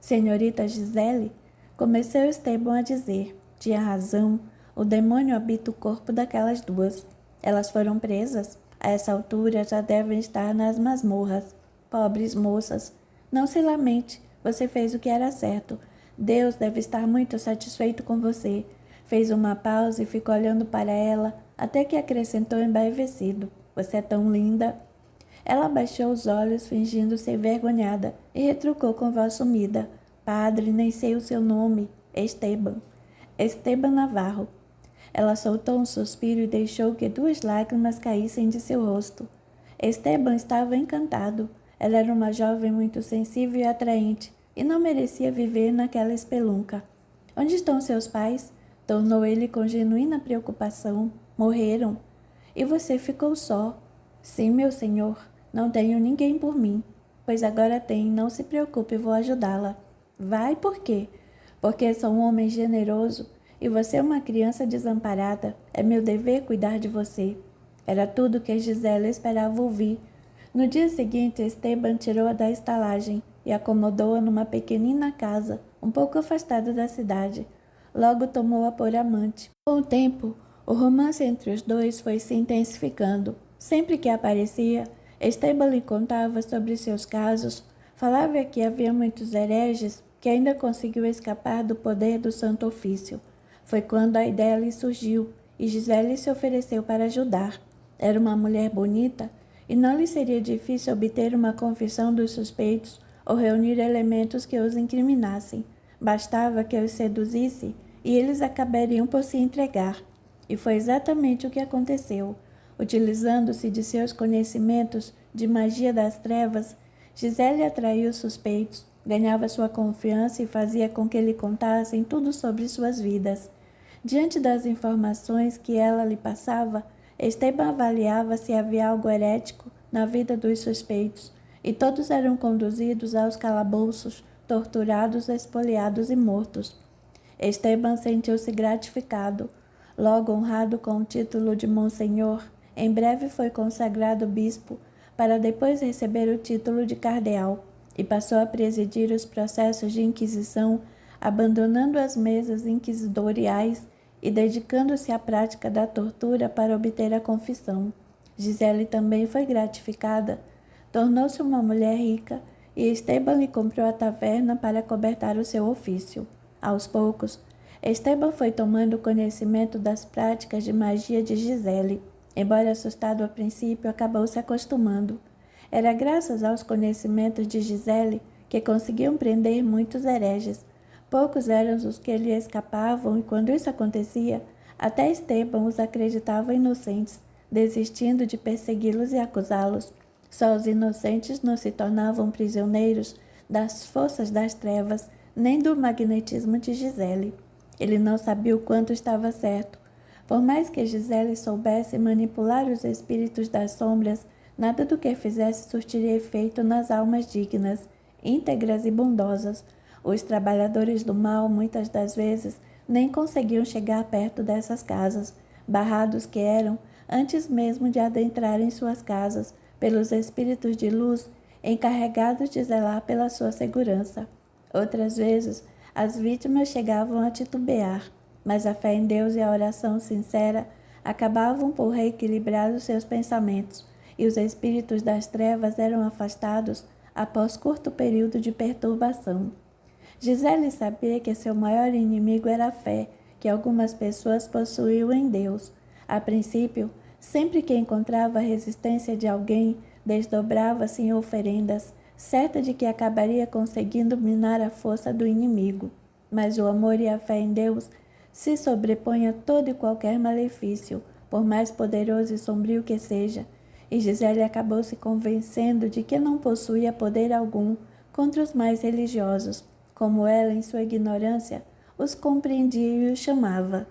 A: Senhorita Gisele, começou Esteban a dizer. Tinha razão. O demônio habita o corpo daquelas duas. Elas foram presas. A essa altura já devem estar nas masmorras. Pobres moças. Não se lamente. Você fez o que era certo. Deus deve estar muito satisfeito com você. Fez uma pausa e ficou olhando para ela, até que acrescentou embevecido. Você é tão linda. Ela baixou os olhos, fingindo-se envergonhada, e retrucou com voz sumida. Padre, nem sei o seu nome. Esteban. Esteban Navarro. Ela soltou um suspiro e deixou que 2 lágrimas caíssem de seu rosto. Esteban estava encantado. Ela era uma jovem muito sensível e atraente, e não merecia viver naquela espelunca. Onde estão seus pais? Tornou ele com genuína preocupação. Morreram. E você ficou só. Sim, meu senhor. Não tenho ninguém por mim. Pois agora tem, não se preocupe, vou ajudá-la. Vai por quê? Porque sou um homem generoso e você é uma criança desamparada. É meu dever cuidar de você. Era tudo que Gisela esperava ouvir. No dia seguinte, Esteban tirou-a da estalagem e acomodou-a numa pequenina casa, um pouco afastada da cidade. Logo tomou-a por amante. Com o tempo, o romance entre os dois foi se intensificando. Sempre que aparecia, Esteban lhe contava sobre seus casos, falava que havia muitos hereges que ainda conseguiu escapar do poder do Santo Ofício. Foi quando a ideia lhe surgiu e Gisele se ofereceu para ajudar. Era uma mulher bonita e não lhe seria difícil obter uma confissão dos suspeitos ou reunir elementos que os incriminassem. Bastava que os seduzisse e eles acabariam por se entregar. E foi exatamente o que aconteceu. Utilizando-se de seus conhecimentos de magia das trevas, Gisele atraiu os suspeitos, ganhava sua confiança e fazia com que lhe contassem tudo sobre suas vidas. Diante das informações que ela lhe passava, Esteban avaliava se havia algo herético na vida dos suspeitos, e todos eram conduzidos aos calabouços, torturados, espoliados e mortos. Esteban sentiu-se gratificado. Logo honrado com o título de Monsenhor, em breve foi consagrado bispo, para depois receber o título de cardeal, e passou a presidir os processos de inquisição, abandonando as mesas inquisitoriais e dedicando-se à prática da tortura para obter a confissão. Gisele também foi gratificada. Tornou-se uma mulher rica e Esteban lhe comprou a taverna para cobertar o seu ofício. Aos poucos, Esteban foi tomando conhecimento das práticas de magia de Gisele. Embora assustado a princípio, acabou se acostumando. Era graças aos conhecimentos de Gisele que conseguiam prender muitos hereges. Poucos eram os que lhe escapavam, e quando isso acontecia, até Esteban os acreditava inocentes, desistindo de persegui-los e acusá-los. Só os inocentes não se tornavam prisioneiros das forças das trevas, nem do magnetismo de Gisele. Ele não sabia o quanto estava certo. Por mais que Gisele soubesse manipular os espíritos das sombras, nada do que fizesse surtiria efeito nas almas dignas, íntegras e bondosas. Os trabalhadores do mal, muitas das vezes, nem conseguiam chegar perto dessas casas, barrados que eram, antes mesmo de adentrarem suas casas, pelos espíritos de luz encarregados de zelar pela sua segurança. Outras vezes, as vítimas chegavam a titubear, mas a fé em Deus e a oração sincera acabavam por reequilibrar os seus pensamentos, e os espíritos das trevas eram afastados após curto período de perturbação. Gisele sabia que seu maior inimigo era a fé que algumas pessoas possuíam em Deus. A princípio, sempre que encontrava a resistência de alguém, desdobrava-se em oferendas, certa de que acabaria conseguindo minar a força do inimigo. Mas o amor e a fé em Deus se sobrepõem a todo e qualquer malefício, por mais poderoso e sombrio que seja, e Gisele acabou se convencendo de que não possuía poder algum contra os mais religiosos, como ela, em sua ignorância, os compreendia e os chamava.